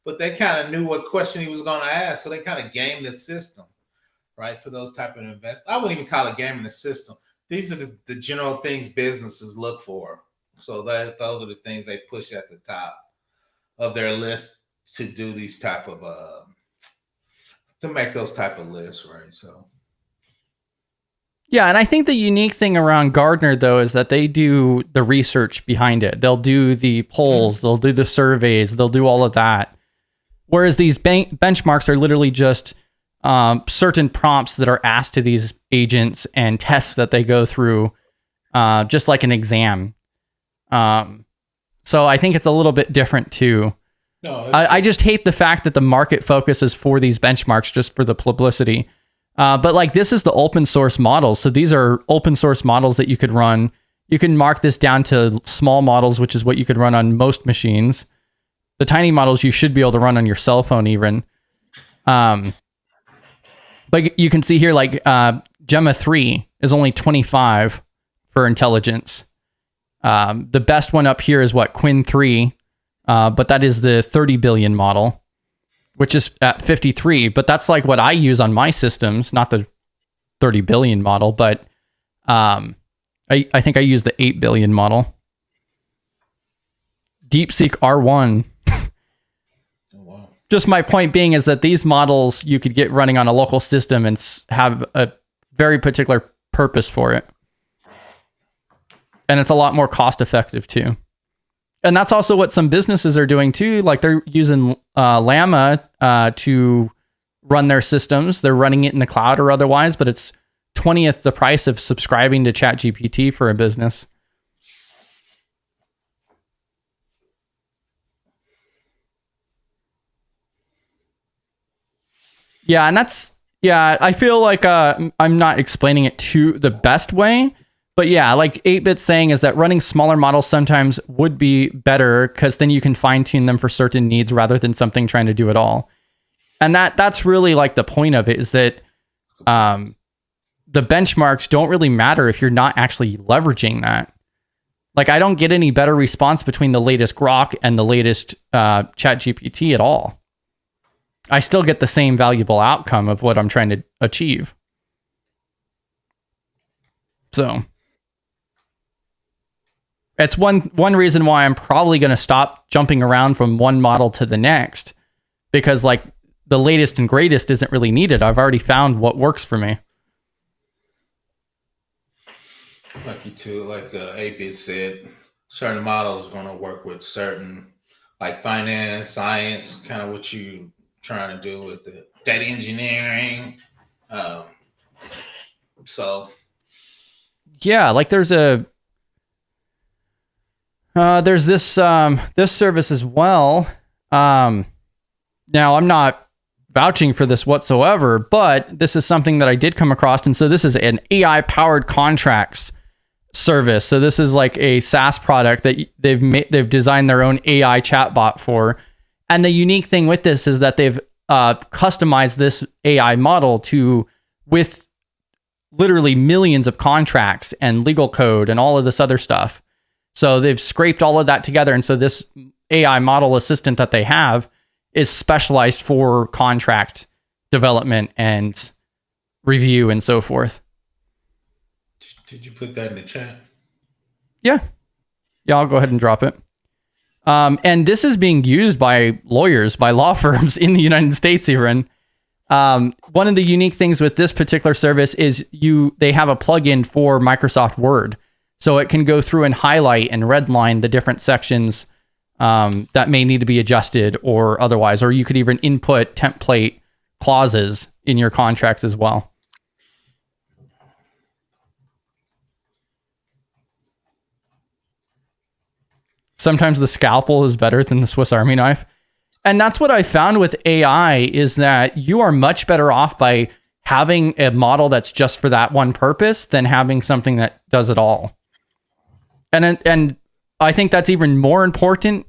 But they kind of knew what question he was going to ask, so they kind of gamed the system, right, for those type of investments. I wouldn't even call it gaming the system. These are the general things businesses look for. So those are the things they push at the top of their list to do these type of to make those type of lists, right? So. Yeah, and I think the unique thing around Gardner, though, is that they do the research behind it. They'll do the polls, they'll do the surveys, they'll do all of that. Whereas these benchmarks are literally just certain prompts that are asked to these agents and tests that they go through, just like an exam. So I think it's a little bit different, too. No, I just hate the fact that the market focuses for these benchmarks just for the publicity. But like this is the open source models. So these are open source models that you could run. You can mark this down to small models, which is what you could run on most machines. The tiny models you should be able to run on your cell phone even. But you can see here like Gemma 3 is only 25 for intelligence. The best one up here is Quinn 3, but that is the 30 billion model, which is at 53. But that's like what I use on my systems, not the 30 billion model, but I think I use the 8 billion model. DeepSeek R1. Just my point being is that these models you could get running on a local system and have a very particular purpose for it. And it's a lot more cost effective too. And that's also what some businesses are doing too. Like they're using Llama to run their systems. They're running it in the cloud or otherwise, but it's 20th the price of subscribing to ChatGPT for a business. Yeah, and I feel like I'm not explaining it to the best way, but yeah, like 8-Bit's saying is that running smaller models sometimes would be better because then you can fine tune them for certain needs rather than something trying to do it all. And that's really like the point of it is that the benchmarks don't really matter if you're not actually leveraging that. Like I don't get any better response between the latest Grok and the latest ChatGPT at all. I still get the same valuable outcome of what I'm trying to achieve. So it's one reason why I'm probably going to stop jumping around from one model to the next, because like the latest and greatest isn't really needed. I've already found what works for me. Like you too, like AB said, certain models going to work with certain like finance, science, kind of what you trying to do with the data engineering. So yeah, like there's this this service as well. Now I'm not vouching for this whatsoever, but this is something that I did come across. And so this is an AI powered contracts service. So this is like a SaaS product that they've designed their own AI chatbot for. And the unique thing with this is that they've customized this AI model with literally millions of contracts and legal code and all of this other stuff. So they've scraped all of that together. And so this AI model assistant that they have is specialized for contract development and review and so forth. Did you put that in the chat? Yeah, I'll go ahead and drop it. And this is being used by lawyers, by law firms in the United States even. One of the unique things with this particular service is they have a plugin for Microsoft Word. So it can go through and highlight and redline the different sections that may need to be adjusted or otherwise. Or you could even input template clauses in your contracts as well. Sometimes the scalpel is better than the Swiss Army knife. And that's what I found with AI is that you are much better off by having a model that's just for that one purpose than having something that does it all. And I think that's even more important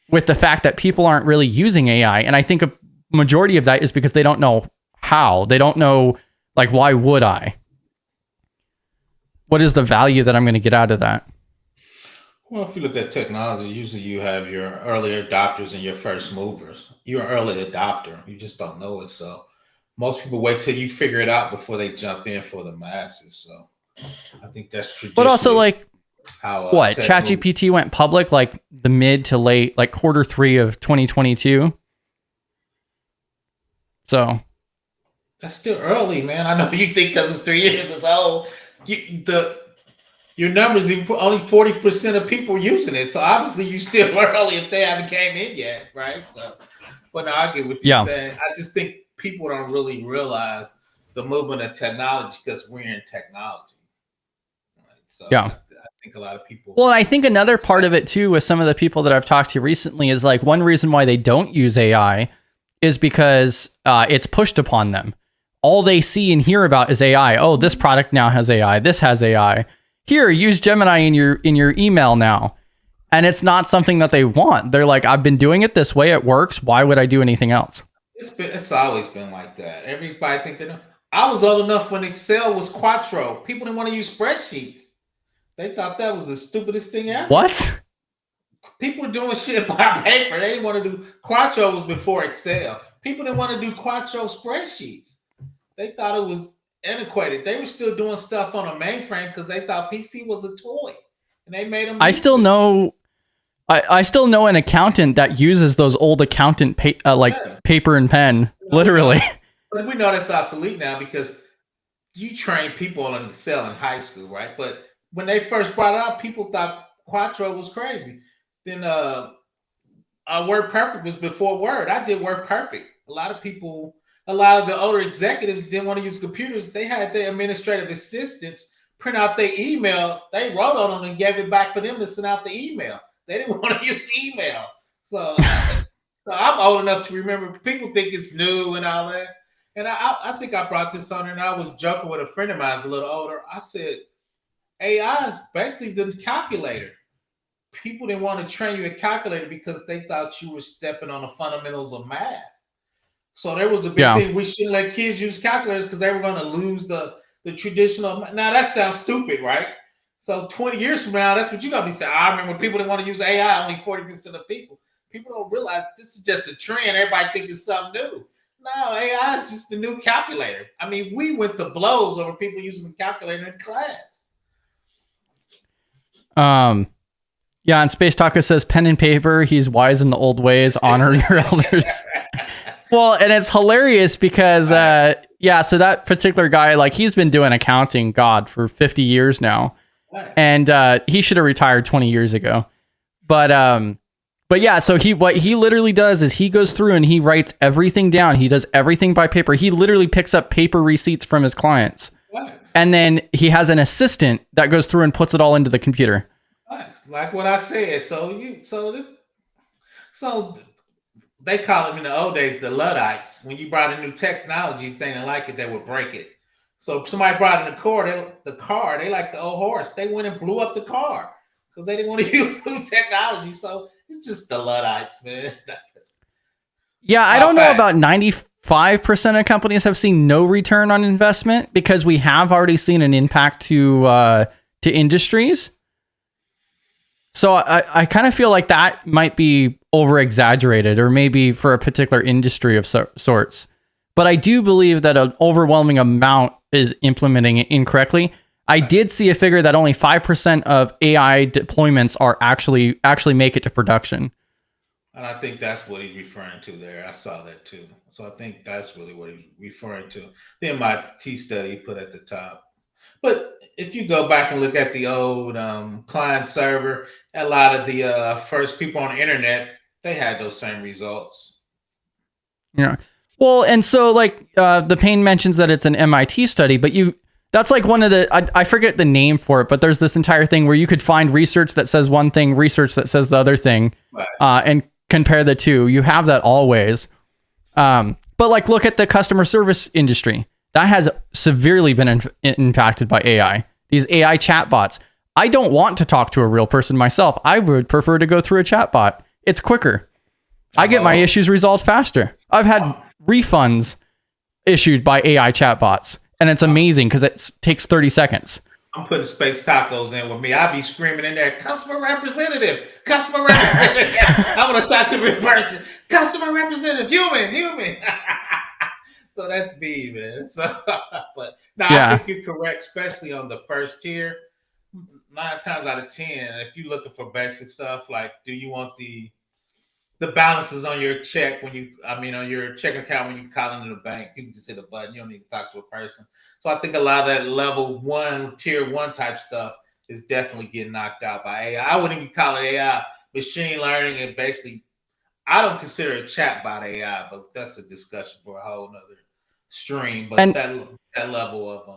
with the fact that people aren't really using AI. And I think a majority of that is because they don't know how. They don't know, like, why would I? What is the value that I'm going to get out of that? Well, if you look at technology, usually you have your early adopters and your first movers. You're an early adopter. You just don't know it. So most people wait till you figure it out before they jump in for the masses. So I think that's traditional. But also, like, how ChatGPT went public like the mid to late, like Q3 of 2022. So that's still early, man. I know you think because it's 3 years it's old. Your numbers, only 40% of people using it. So obviously you still early if they haven't came in yet, right? So, but no, I get what you're saying. I just think people don't really realize the movement of technology because we're in technology. Right? So I think a lot of people. Well, I think another part of it too, with some of the people that I've talked to recently, is like one reason why they don't use AI is because it's pushed upon them. All they see and hear about is AI. Oh, this product now has AI. This has AI. Here, use Gemini in your email now. And it's not something that they want. They're like, I've been doing it this way. It works. Why would I do anything else? It's always been like that. Everybody think they know. I was old enough when Excel was Quattro. People didn't want to use spreadsheets. They thought that was the stupidest thing ever. What? People were doing shit by paper. They didn't want to do Quattro was before Excel. People didn't want to do Quattro spreadsheets. They thought it was antiquated. They were still doing stuff on a mainframe because they thought PC was a toy, and they made them. I still know an accountant that uses those old accountant paper and pen, literally. But we know that's obsolete now because you train people on Excel in high school, right? But when they first brought it out, people thought Quattro was crazy. Then Word Perfect was before Word. I did Word Perfect. A lot of the older executives didn't want to use computers. They had their administrative assistants print out their email. They wrote on them and gave it back for them to send out the email. They didn't want to use email. So I'm old enough to remember. People think it's new and all that. And I think I brought this on, and I was joking with a friend of mine who's a little older. I said, AI is basically the calculator. People didn't want to train you a calculator because they thought you were stepping on the fundamentals of math. So there was a big thing. We shouldn't let kids use calculators because they were going to lose the traditional. Now, that sounds stupid, right? So 20 years from now, that's what you're going to be saying. I remember when people didn't want to use AI, only 40% of people. People don't realize this is just a trend. Everybody thinks it's something new. No, AI is just the new calculator. I mean, we went to blows over people using the calculator in class. Yeah, and Space Taco says pen and paper, he's wise in the old ways, honor your elders. Well, and it's hilarious because so that particular guy, like, he's been doing accounting, for 50 years now. And he should have retired 20 years ago. But yeah, so what he literally does is he goes through and he writes everything down. He does everything by paper. He literally picks up paper receipts from his clients. And then he has an assistant that goes through and puts it all into the computer. Like what I said. So they call them in the old days the Luddites. When you brought a new technology, if they didn't like it, they would break it. So if somebody brought in the car, they like the old horse. They went and blew up the car because they didn't want to use new technology. So it's just the Luddites, man. Yeah, I don't know about 95% of companies have seen no return on investment because we have already seen an impact to industries. So I kind of feel like that might be over exaggerated, or maybe for a particular industry of sorts. But I do believe that an overwhelming amount is implementing it incorrectly. I did see a figure that only 5% of AI deployments are actually make it to production. And I think that's what he's referring to there. I saw that too. So I think that's really what he's referring to. The MIT study put at the top. But if you go back and look at the old client server, a lot of the first people on the internet, they had those same results. Yeah. Well, and so like the Payne mentions that it's an MIT study, but that's like one of the, I forget the name for it, but there's this entire thing where you could find research that says one thing, research that says the other thing, right, and compare the two. You have that always. But like, look at the customer service industry. That has severely been impacted by AI. These AI chatbots. I don't want to talk to a real person myself. I would prefer to go through a chatbot. It's quicker. I get my issues resolved faster. I've had refunds issued by AI chatbots, and it's amazing because it takes 30 seconds. I'm putting Space Tacos in with me. I be screaming in there, customer representative. I want to talk to a person. Customer representative, human. So that's me, man. So, but no, I think you're correct, especially on the first tier. 9 times out of 10, if you're looking for basic stuff, like, do you want the balances on your check on your checking account when you call into the bank? You can just hit a button. You don't need to talk to a person. So I think a lot of that level 1, tier 1 type stuff is definitely getting knocked out by AI. I wouldn't even call it AI, machine learning, and basically, I don't consider it chatbot AI, but that's a discussion for a whole nother stream. But that level of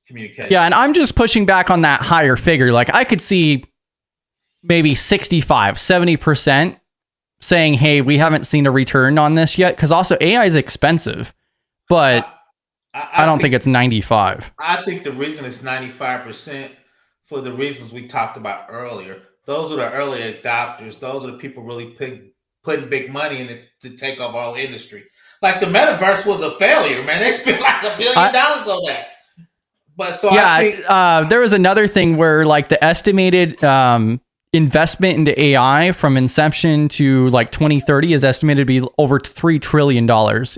communication. Yeah, and I'm just pushing back on that higher figure. Like, I could see maybe 65, 70% saying, hey, we haven't seen a return on this yet, because also AI is expensive, but I don't think it's 95. I think the reason it's 95% for the reasons we talked about earlier. Those are the early adopters. Those are the people really putting big money in it to take over our industry. Like the metaverse was a failure, man. They spent like $1 billion on that. But so yeah, I think there was another thing where like the estimated investment into AI from inception to like 2030 is estimated to be over $3 trillion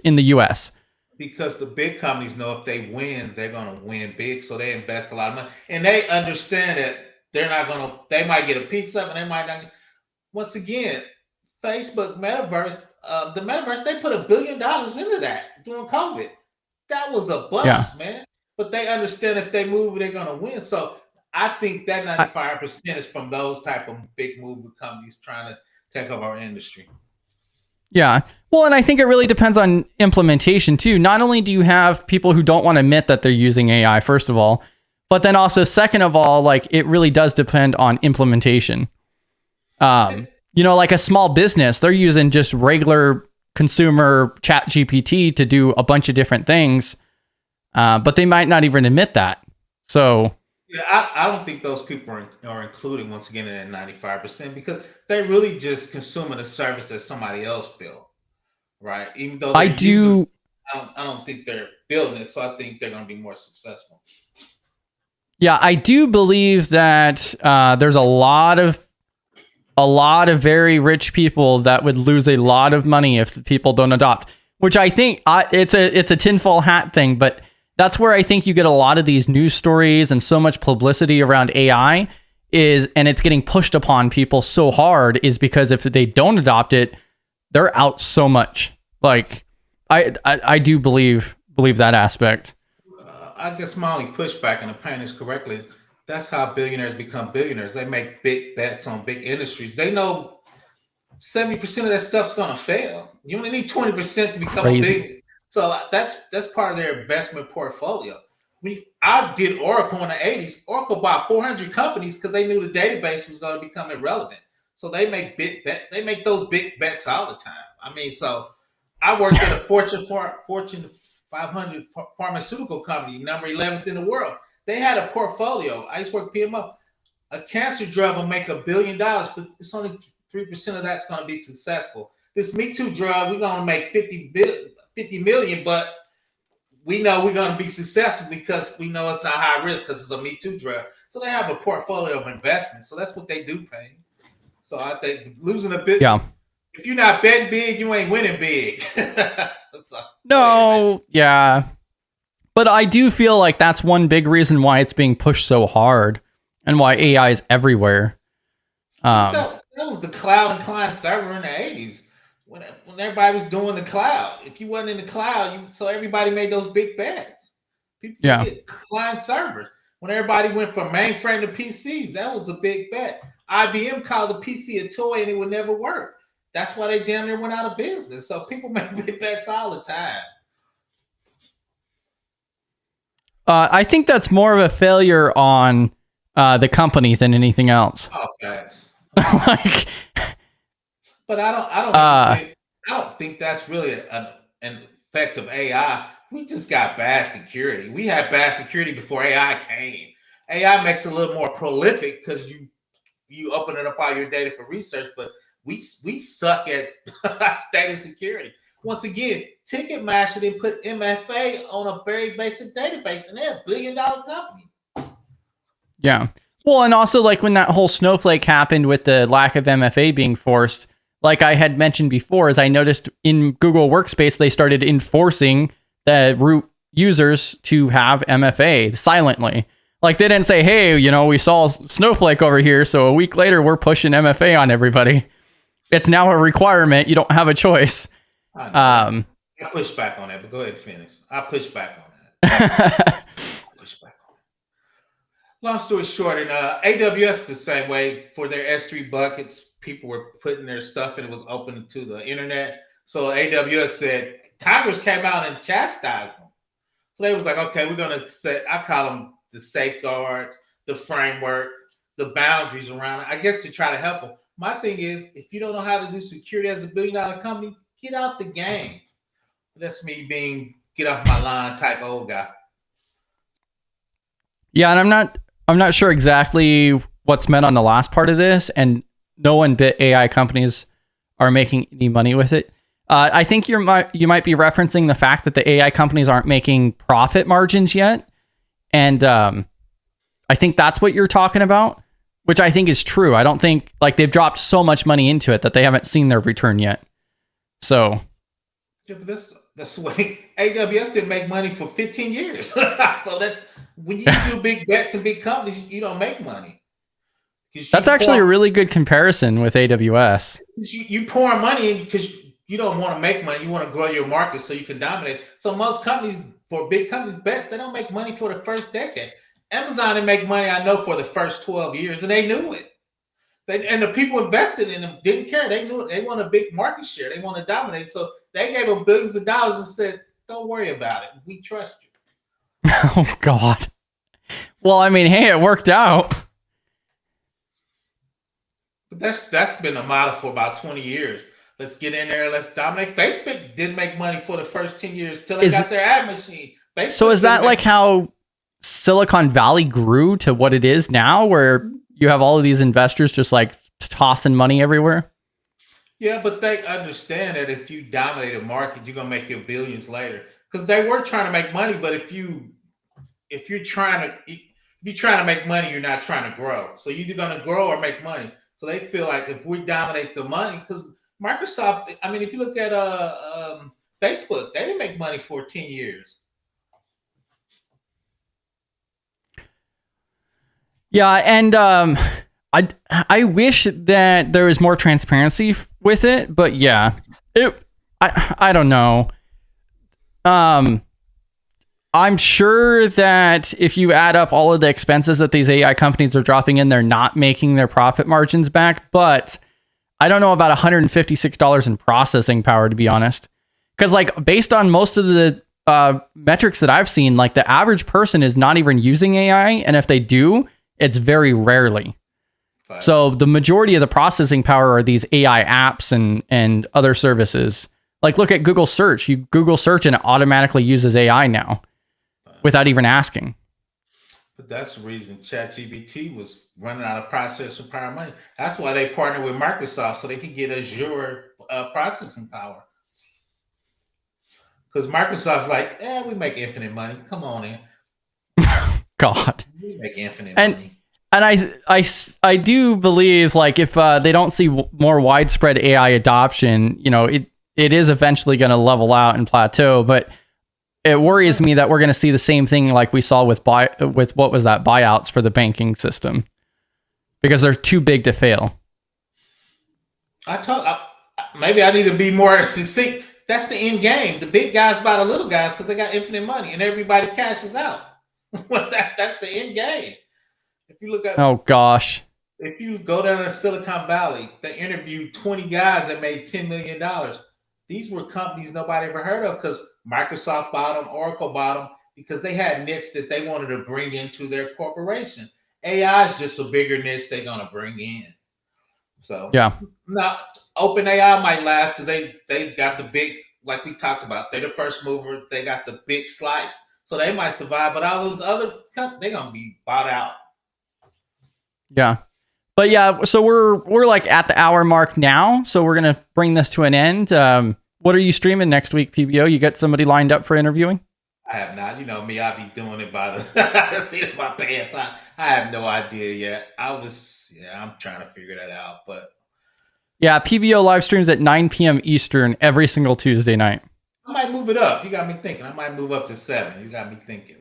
in the US. because the big companies know if they win, they're going to win big. So they invest a lot of money. And they understand that they're not going to, they might get a piece of it, and they might not. Once again, Facebook metaverse, the metaverse, they put $1 billion into that during COVID. That was a bust, man. But they understand if they move, they're going to win. So I think that 95% is from those type of big movie companies trying to take over our industry. Yeah. Well, and I think it really depends on implementation too. Not only do you have people who don't want to admit that they're using AI, first of all, but then also second of all, like it really does depend on implementation. You know, like a small business, they're using just regular consumer chat GPT to do a bunch of different things. But they might not even admit that. So yeah, I don't think those people are included once again in that 95% because they're really just consuming a service that somebody else built, right? Even though I don't think they're building it, so I think they're going to be more successful. Yeah, I do believe that there's a lot of very rich people that would lose a lot of money if people don't adopt. Which I think it's a tinfoil hat thing, but that's where I think you get a lot of these news stories and so much publicity around AI and it's getting pushed upon people so hard is because if they don't adopt it, they're out so much. Like I do believe that aspect. I guess my only pushback, and the pain is correctly, is that's how billionaires become billionaires. They make big bets on big industries. They know 70% of that stuff's gonna fail. You only need 20% to become a big. So that's part of their investment portfolio. I did Oracle in the 80s. Oracle bought 400 companies because they knew the database was going to become irrelevant. So they make they make those big bets all the time. I mean, so I worked at a Fortune 500 pharmaceutical company, number 11th in the world. They had a portfolio. I used to work PMO. A cancer drug will make $1 billion, but it's only 3% of that's going to be successful. This Me Too drug, we're going to make 50 million, but we know we're going to be successful because we know it's not high risk because it's a Me Too drug. So they have a portfolio of investments. So that's what they do, Payne. So I think losing a bit. Yeah. If you're not betting big, you ain't winning big. No, yeah. But I do feel like that's one big reason why it's being pushed so hard and why AI is everywhere. That was the cloud and client server in the 80s. When everybody was doing the cloud, if you wasn't in the cloud, so everybody made those big bets. People forget client servers. When everybody went from mainframe to PCs, that was a big bet. IBM called the PC a toy and it would never work. That's why they damn near went out of business. So people make big bets all the time. I think that's more of a failure on the company than anything else. Oh, thanks. Like. But I don't think that's really an effect of AI. We just got bad security. We had bad security before AI came. AI makes it a little more prolific because you open it up all your data for research, but we suck at data security. Once again, Ticketmaster didn't put MFA on a very basic database, and they're $1 billion company. Yeah. Well, and also like when that whole snowflake happened with the lack of MFA being forced, like I had mentioned before, as I noticed in Google Workspace, they started enforcing the root users to have MFA silently. Like they didn't say, hey, we saw Snowflake over here, so a week later we're pushing MFA on everybody. It's now a requirement. You don't have a choice. I push back on that, but go ahead and finish. I push back on that. Long story short, in AWS the same way for their S3 buckets. People were putting their stuff and it was open to the internet. So AWS said, Congress came out and chastised them. So they was like, okay, we're going to set, I call them the safeguards, the framework, the boundaries around it, I guess to try to help them. My thing is, if you don't know how to do security as a $1 billion company, get out the game. That's me being get off my line type old guy. Yeah, and I'm not sure exactly what's meant on the last part of this, and no one bit AI companies are making any money with it. I think you might be referencing the fact that the AI companies aren't making profit margins yet. And I think that's what you're talking about, which I think is true. I don't think like they've dropped so much money into it that they haven't seen their return yet. So Yeah, but that's the way AWS didn't make money for 15 years. So that's when you do big bets and big companies, you don't make money. That's actually a really good comparison with AWS. You pour money in because you don't want to make money. You want to grow your market so you can dominate. So most companies, for big companies, bets, they don't make money for the first decade. Amazon didn't make money, I know, for the first 12 years, and they knew it. And the people invested in them didn't care. They knew it. They want a big market share. They want to dominate. So they gave them billions of dollars and said, don't worry about it. We trust you. Oh, God. Well, I mean, hey, it worked out. But that's been a model for about 20 years. Let's get in there. Let's dominate. Facebook didn't make money for the first 10 years till they got their ad machine. Facebook so is that like how Silicon Valley grew to what it is now, where you have all of these investors just like tossing money everywhere? Yeah, but they understand that if you dominate a market, you're gonna make your billions later. Because they were trying to make money, but if you're trying to make money, you're not trying to grow. So you're either gonna grow or make money. So they feel like if we dominate the money, because Microsoft, I mean, if you look at Facebook, they didn't make money for 10 years. Yeah, and I wish that there was more transparency with it, but yeah, I don't know. I'm sure that if you add up all of the expenses that these AI companies are dropping in, they're not making their profit margins back, but I don't know about $156 in processing power, to be honest. Because like based on most of the metrics that I've seen, like the average person is not even using AI, and if they do, it's very rarely. Fine. So the majority of the processing power are these AI apps and other services. Like look at Google Search. You Google Search and it automatically uses AI now without even asking. But that's the reason ChatGPT was running out of processing power money. That's why they partnered with Microsoft so they could get Azure processing power. Because Microsoft's like, we make infinite money. Come on in. God. We make infinite money. And I do believe like if they don't see more widespread AI adoption, you know, it is eventually going to level out and plateau. But it worries me that we're going to see the same thing like we saw with what was that, buyouts for the banking system, because they're too big to fail. Maybe I need to be more succinct. That's the end game. The big guys buy the little guys because they got infinite money and everybody cashes out. That's the end game. If you look at if you go down to Silicon Valley, they interviewed 20 guys that made $10 million. These were companies nobody ever heard of because Microsoft bought them, Oracle bought them, because they had niche that they wanted to bring into their corporation. AI is just a bigger niche they're going to bring in. So yeah. Now, OpenAI might last because they got the big, like we talked about, they're the first mover. They got the big slice. So they might survive, but all those other companies, they're going to be bought out. Yeah. But yeah, so we're like at the hour mark now, so we're gonna bring this to an end. What are you streaming next week, PBO? You got somebody lined up for interviewing? I have not. You know me, I be doing it by the seat of my pants. I have no idea yet. I'm trying to figure that out. But yeah, PBO live streams at 9 p.m. Eastern every single Tuesday night. I might move it up. You got me thinking. I might move up to 7. You got me thinking.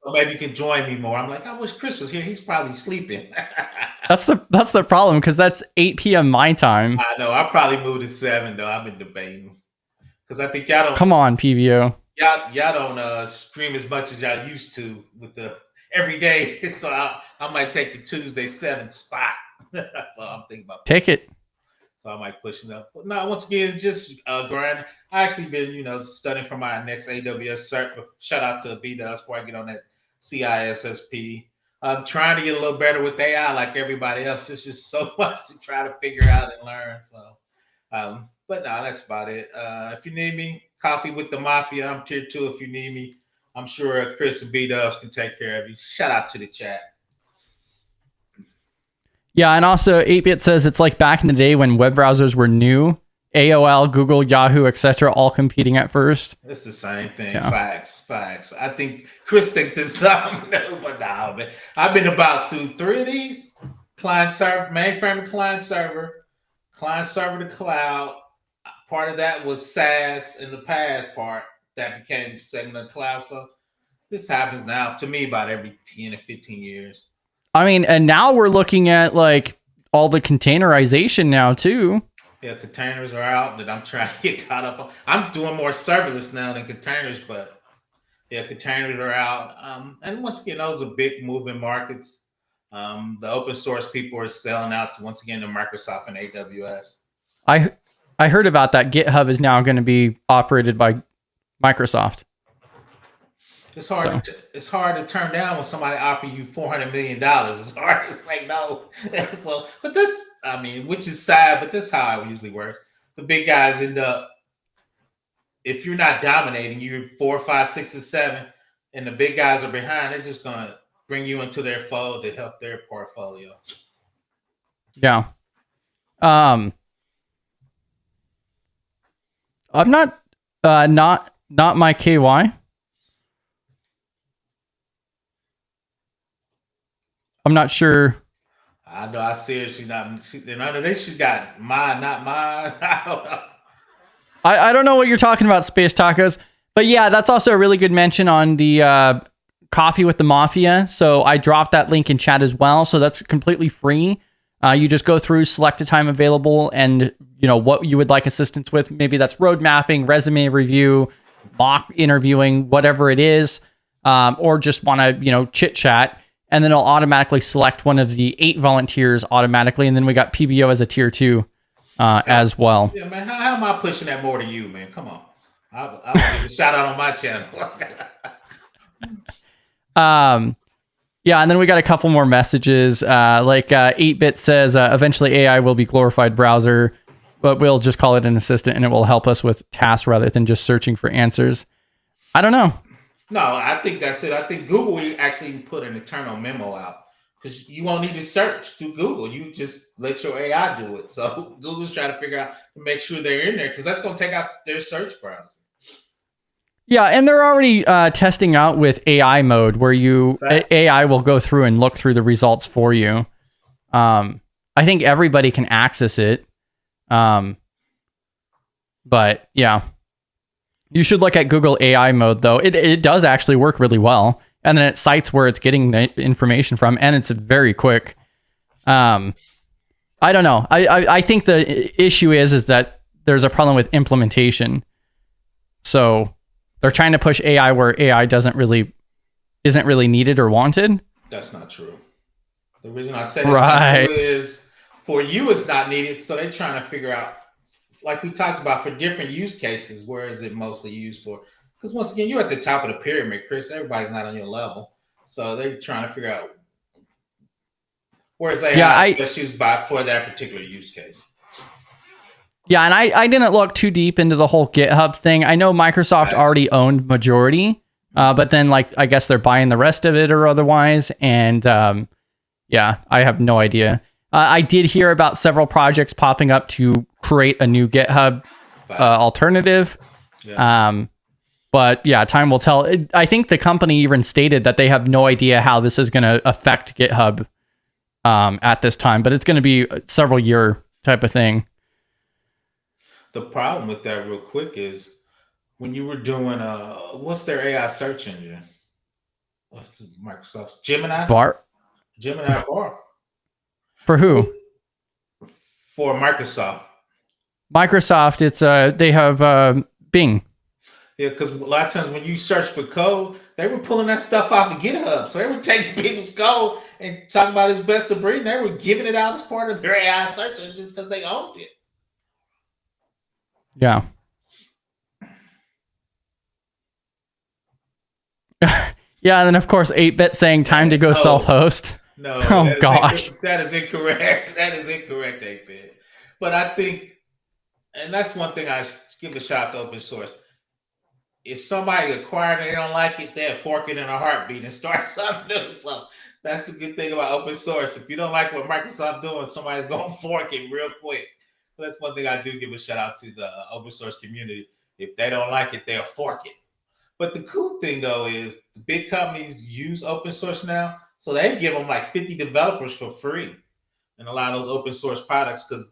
So maybe you can join me more. I'm like, I wish Chris was here. He's probably sleeping. That's the problem, because that's 8 p.m. my time. I know. I probably moved to 7 though. I've been debating because I think y'all don't. Come on, PBO. Y'all don't stream as much as y'all used to with the every day. So I might take the Tuesday 7 spot. So I'm thinking about take it. So I might push it up. But no, once again, just grind. I actually been, studying for my next AWS cert. But shout out to B-Dubs before I get on that CISSP. I'm trying to get a little better with AI like everybody else. There's just so much to try to figure out and learn. So, but no, that's about it. If you need me, Coffee with the Mafia, I'm tier 2 if you need me. I'm sure Chris and B-Dubs can take care of you. Shout out to the chat. Yeah, and also 8-Bit says it's like back in the day when web browsers were new. AOL, Google, Yahoo, etc., all competing at first. It's the same thing. Yeah. Facts. I think Chris thinks it's something new, but nah, man. I've been about to 3 of these: client server, mainframe to client server to cloud. Part of that was SaaS in the past part that became segment of cloud. So this happens now to me about every 10 to 15 years. I mean, and now we're looking at like all the containerization now too. Yeah, containers are out that I'm trying to get caught up on. I'm doing more serverless now than containers, but yeah, containers are out. And once again, those are big moving markets. The open source people are selling out to, once again, to Microsoft and AWS. I heard about that. GitHub is now going to be operated by Microsoft. It's hard. It's hard to turn down when somebody offers you $400 million. It's hard to say no. So, but this, I mean, which is sad, but this is how it usually works. The big guys end up, if you're not dominating, you're 4, 5, 6, and 7, and the big guys are behind. They're just gonna bring you into their fold to help their portfolio. Yeah. I'm not my KY. I'm not sure. I know. I see her. She's not. She's got mine, not mine. I don't know. I don't know what you're talking about, Space Tacos. But yeah, that's also a really good mention on the Coffee with the Mafia. So I dropped that link in chat as well. So that's completely free. You just go through, select a time available, and what you would like assistance with. Maybe that's road mapping, resume review, mock interviewing, whatever it is, or just want to chit chat. And then it'll automatically select one of the 8 volunteers automatically. And then we got PBO as a tier 2 as well. Yeah, man. How am I pushing that more to you, man? Come on. I'll give a shout out on my channel. Yeah, and then we got a couple more messages. 8-Bit says, eventually AI will be glorified browser, but we'll just call it an assistant and it will help us with tasks rather than just searching for answers. I don't know. No, I think that's it. I think Google will actually put an internal memo out because you won't need to search through Google. You just let your AI do it. So Google's trying to figure out to make sure they're in there because that's going to take out their search browser. Yeah, and they're already testing out with AI mode where AI will go through and look through the results for you. I think everybody can access it. But yeah. You should look at Google AI mode, though. It does actually work really well. And then it cites where it's getting the information from, and it's very quick. I don't know. I think the issue is that there's a problem with implementation. So they're trying to push AI where AI isn't really needed or wanted. That's not true. The reason I said it's not true is for you it's not needed. So they're trying to figure out, like we talked about, for different use cases, where is it mostly used for? Because once again, you're at the top of the pyramid, Chris. Everybody's not on your level. So they're trying to figure out where is AI best used for that particular use case. Yeah, and I didn't look too deep into the whole GitHub thing. I know Microsoft already owned majority, but then I guess they're buying the rest of it or otherwise. And yeah, I have no idea. I did hear about several projects popping up to create a new GitHub alternative. Yeah. But yeah, time will tell. I think the company even stated that they have no idea how this is going to affect GitHub at this time, but it's going to be a several year type of thing. The problem with that real quick is when you were doing what's their AI search engine? What's Microsoft's Gemini? Gemini Bar. For who? For Microsoft. Microsoft, it's they have Bing. Yeah, because a lot of times when you search for code, they were pulling that stuff off of GitHub. So they were taking people's code and talking about its best of breed, and they were giving it out as part of their AI search engine just because they owned it. Yeah. Yeah, and then of course 8-Bit saying time to go self-host. No, oh gosh. That is incorrect. That is incorrect, 8-Bit. But I think, and that's one thing I give a shout out to open source. If somebody acquired it and they don't like it, they'll fork it in a heartbeat and start something new. So That's the good thing about open source. If you don't like what Microsoft doing, somebody's gonna fork it real quick. So that's one thing I do give a shout out to the open source community. If they don't like it, they'll fork it. But the cool thing though is the big companies use open source now, so they give them like 50 developers for free, and a lot of those open source projects because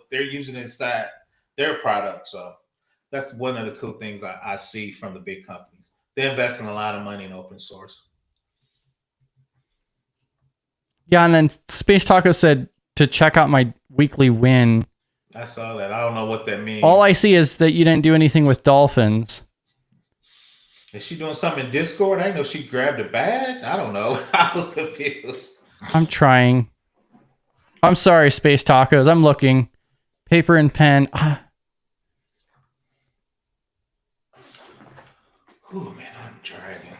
they're using it inside their product. So that's one of the cool things I see from the big companies. They invest in a lot of money in open source. Yeah, and then Space Taco said to check out my weekly win. I saw that. I don't know what that means. All I see is that you didn't do anything with dolphins. Is she doing something in Discord? I didn't know she grabbed a badge. I don't know. I was confused. I'm trying. I'm sorry, Space Tacos. I'm looking. Paper and pen. Oh man, I'm dragging.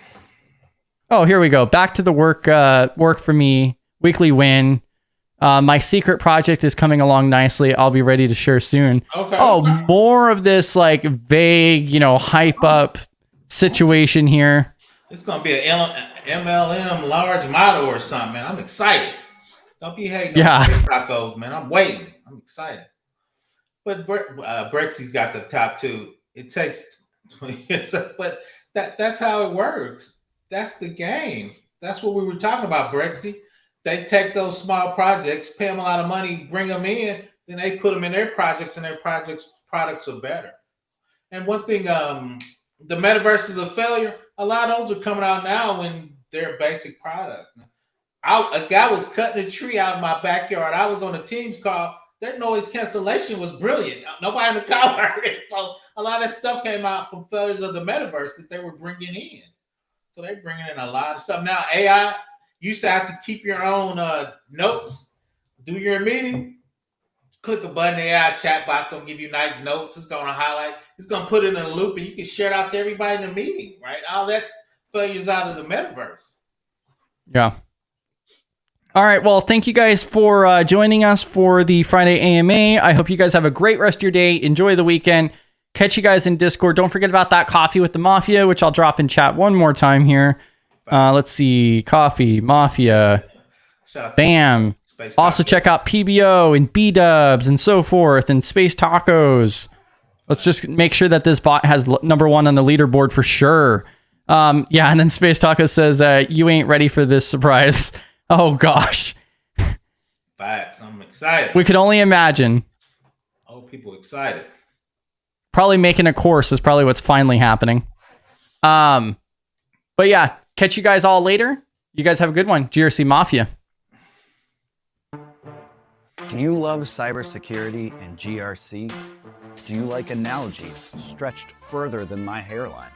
Oh, here we go. Back to the work for me. Weekly win. My secret project is coming along nicely. I'll be ready to share soon. Okay. Oh, more of this like vague, hype up situation here. It's gonna be an MLM large model or something, man. I'm excited. Don't be hating on tacos, man. I'm waiting. I'm excited. But Brexy's got the top two. It takes 20 years, but that's how it works. That's the game. That's what we were talking about, Brexy. They take those small projects, pay them a lot of money, bring them in, then they put them in their projects, and their products are better. And one thing, the metaverse is a failure. A lot of those are coming out now in their basic product. A guy was cutting a tree out in my backyard. I was on a Teams call. Their noise cancellation was brilliant. Nobody in the call heard it. So a lot of that stuff came out from failures of the metaverse that they were bringing in. So they're bringing in a lot of stuff. Now, AI, you used to have to keep your own notes. Do your meeting, click a button, AI chatbot's going to give you nice notes. It's going to highlight. It's going to put it in a loop, and you can share it out to everybody in the meeting, right? All that's failures out of the metaverse. Yeah. All right. Well, thank you guys for joining us for the Friday AMA. I hope you guys have a great rest of your day. Enjoy the weekend. Catch you guys in Discord. Don't forget about that coffee with the Mafia, which I'll drop in chat one more time here. Let's see. Coffee, Mafia. Bam. Also check out PBO and B-Dubs and so forth and Space Tacos. Let's just make sure that this bot has number one on the leaderboard for sure. Yeah, and then Space Taco says, you ain't ready for this surprise. Oh, gosh. Facts. I'm excited. We could only imagine. Oh, people excited. Probably making a course is probably what's finally happening. But yeah, catch you guys all later. You guys have a good one. GRC Mafia. Do you love cybersecurity and GRC? Do you like analogies stretched further than my hairline?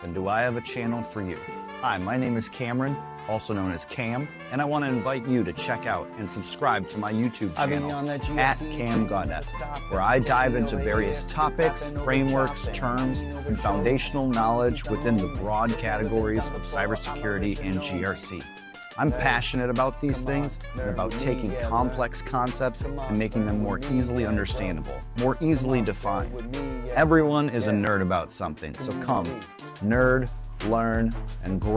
Then do I have a channel for you. Hi, my name is Cameron, also known as Cam, and I want to invite you to check out and subscribe to my YouTube channel at Cam Goddess, where I dive into various topics, frameworks, terms, and foundational knowledge within the broad categories of cybersecurity and GRC. I'm passionate about these things and about taking complex concepts and making them more easily understandable, more easily defined. Everyone is a nerd about something, so come, nerd, learn, and grow.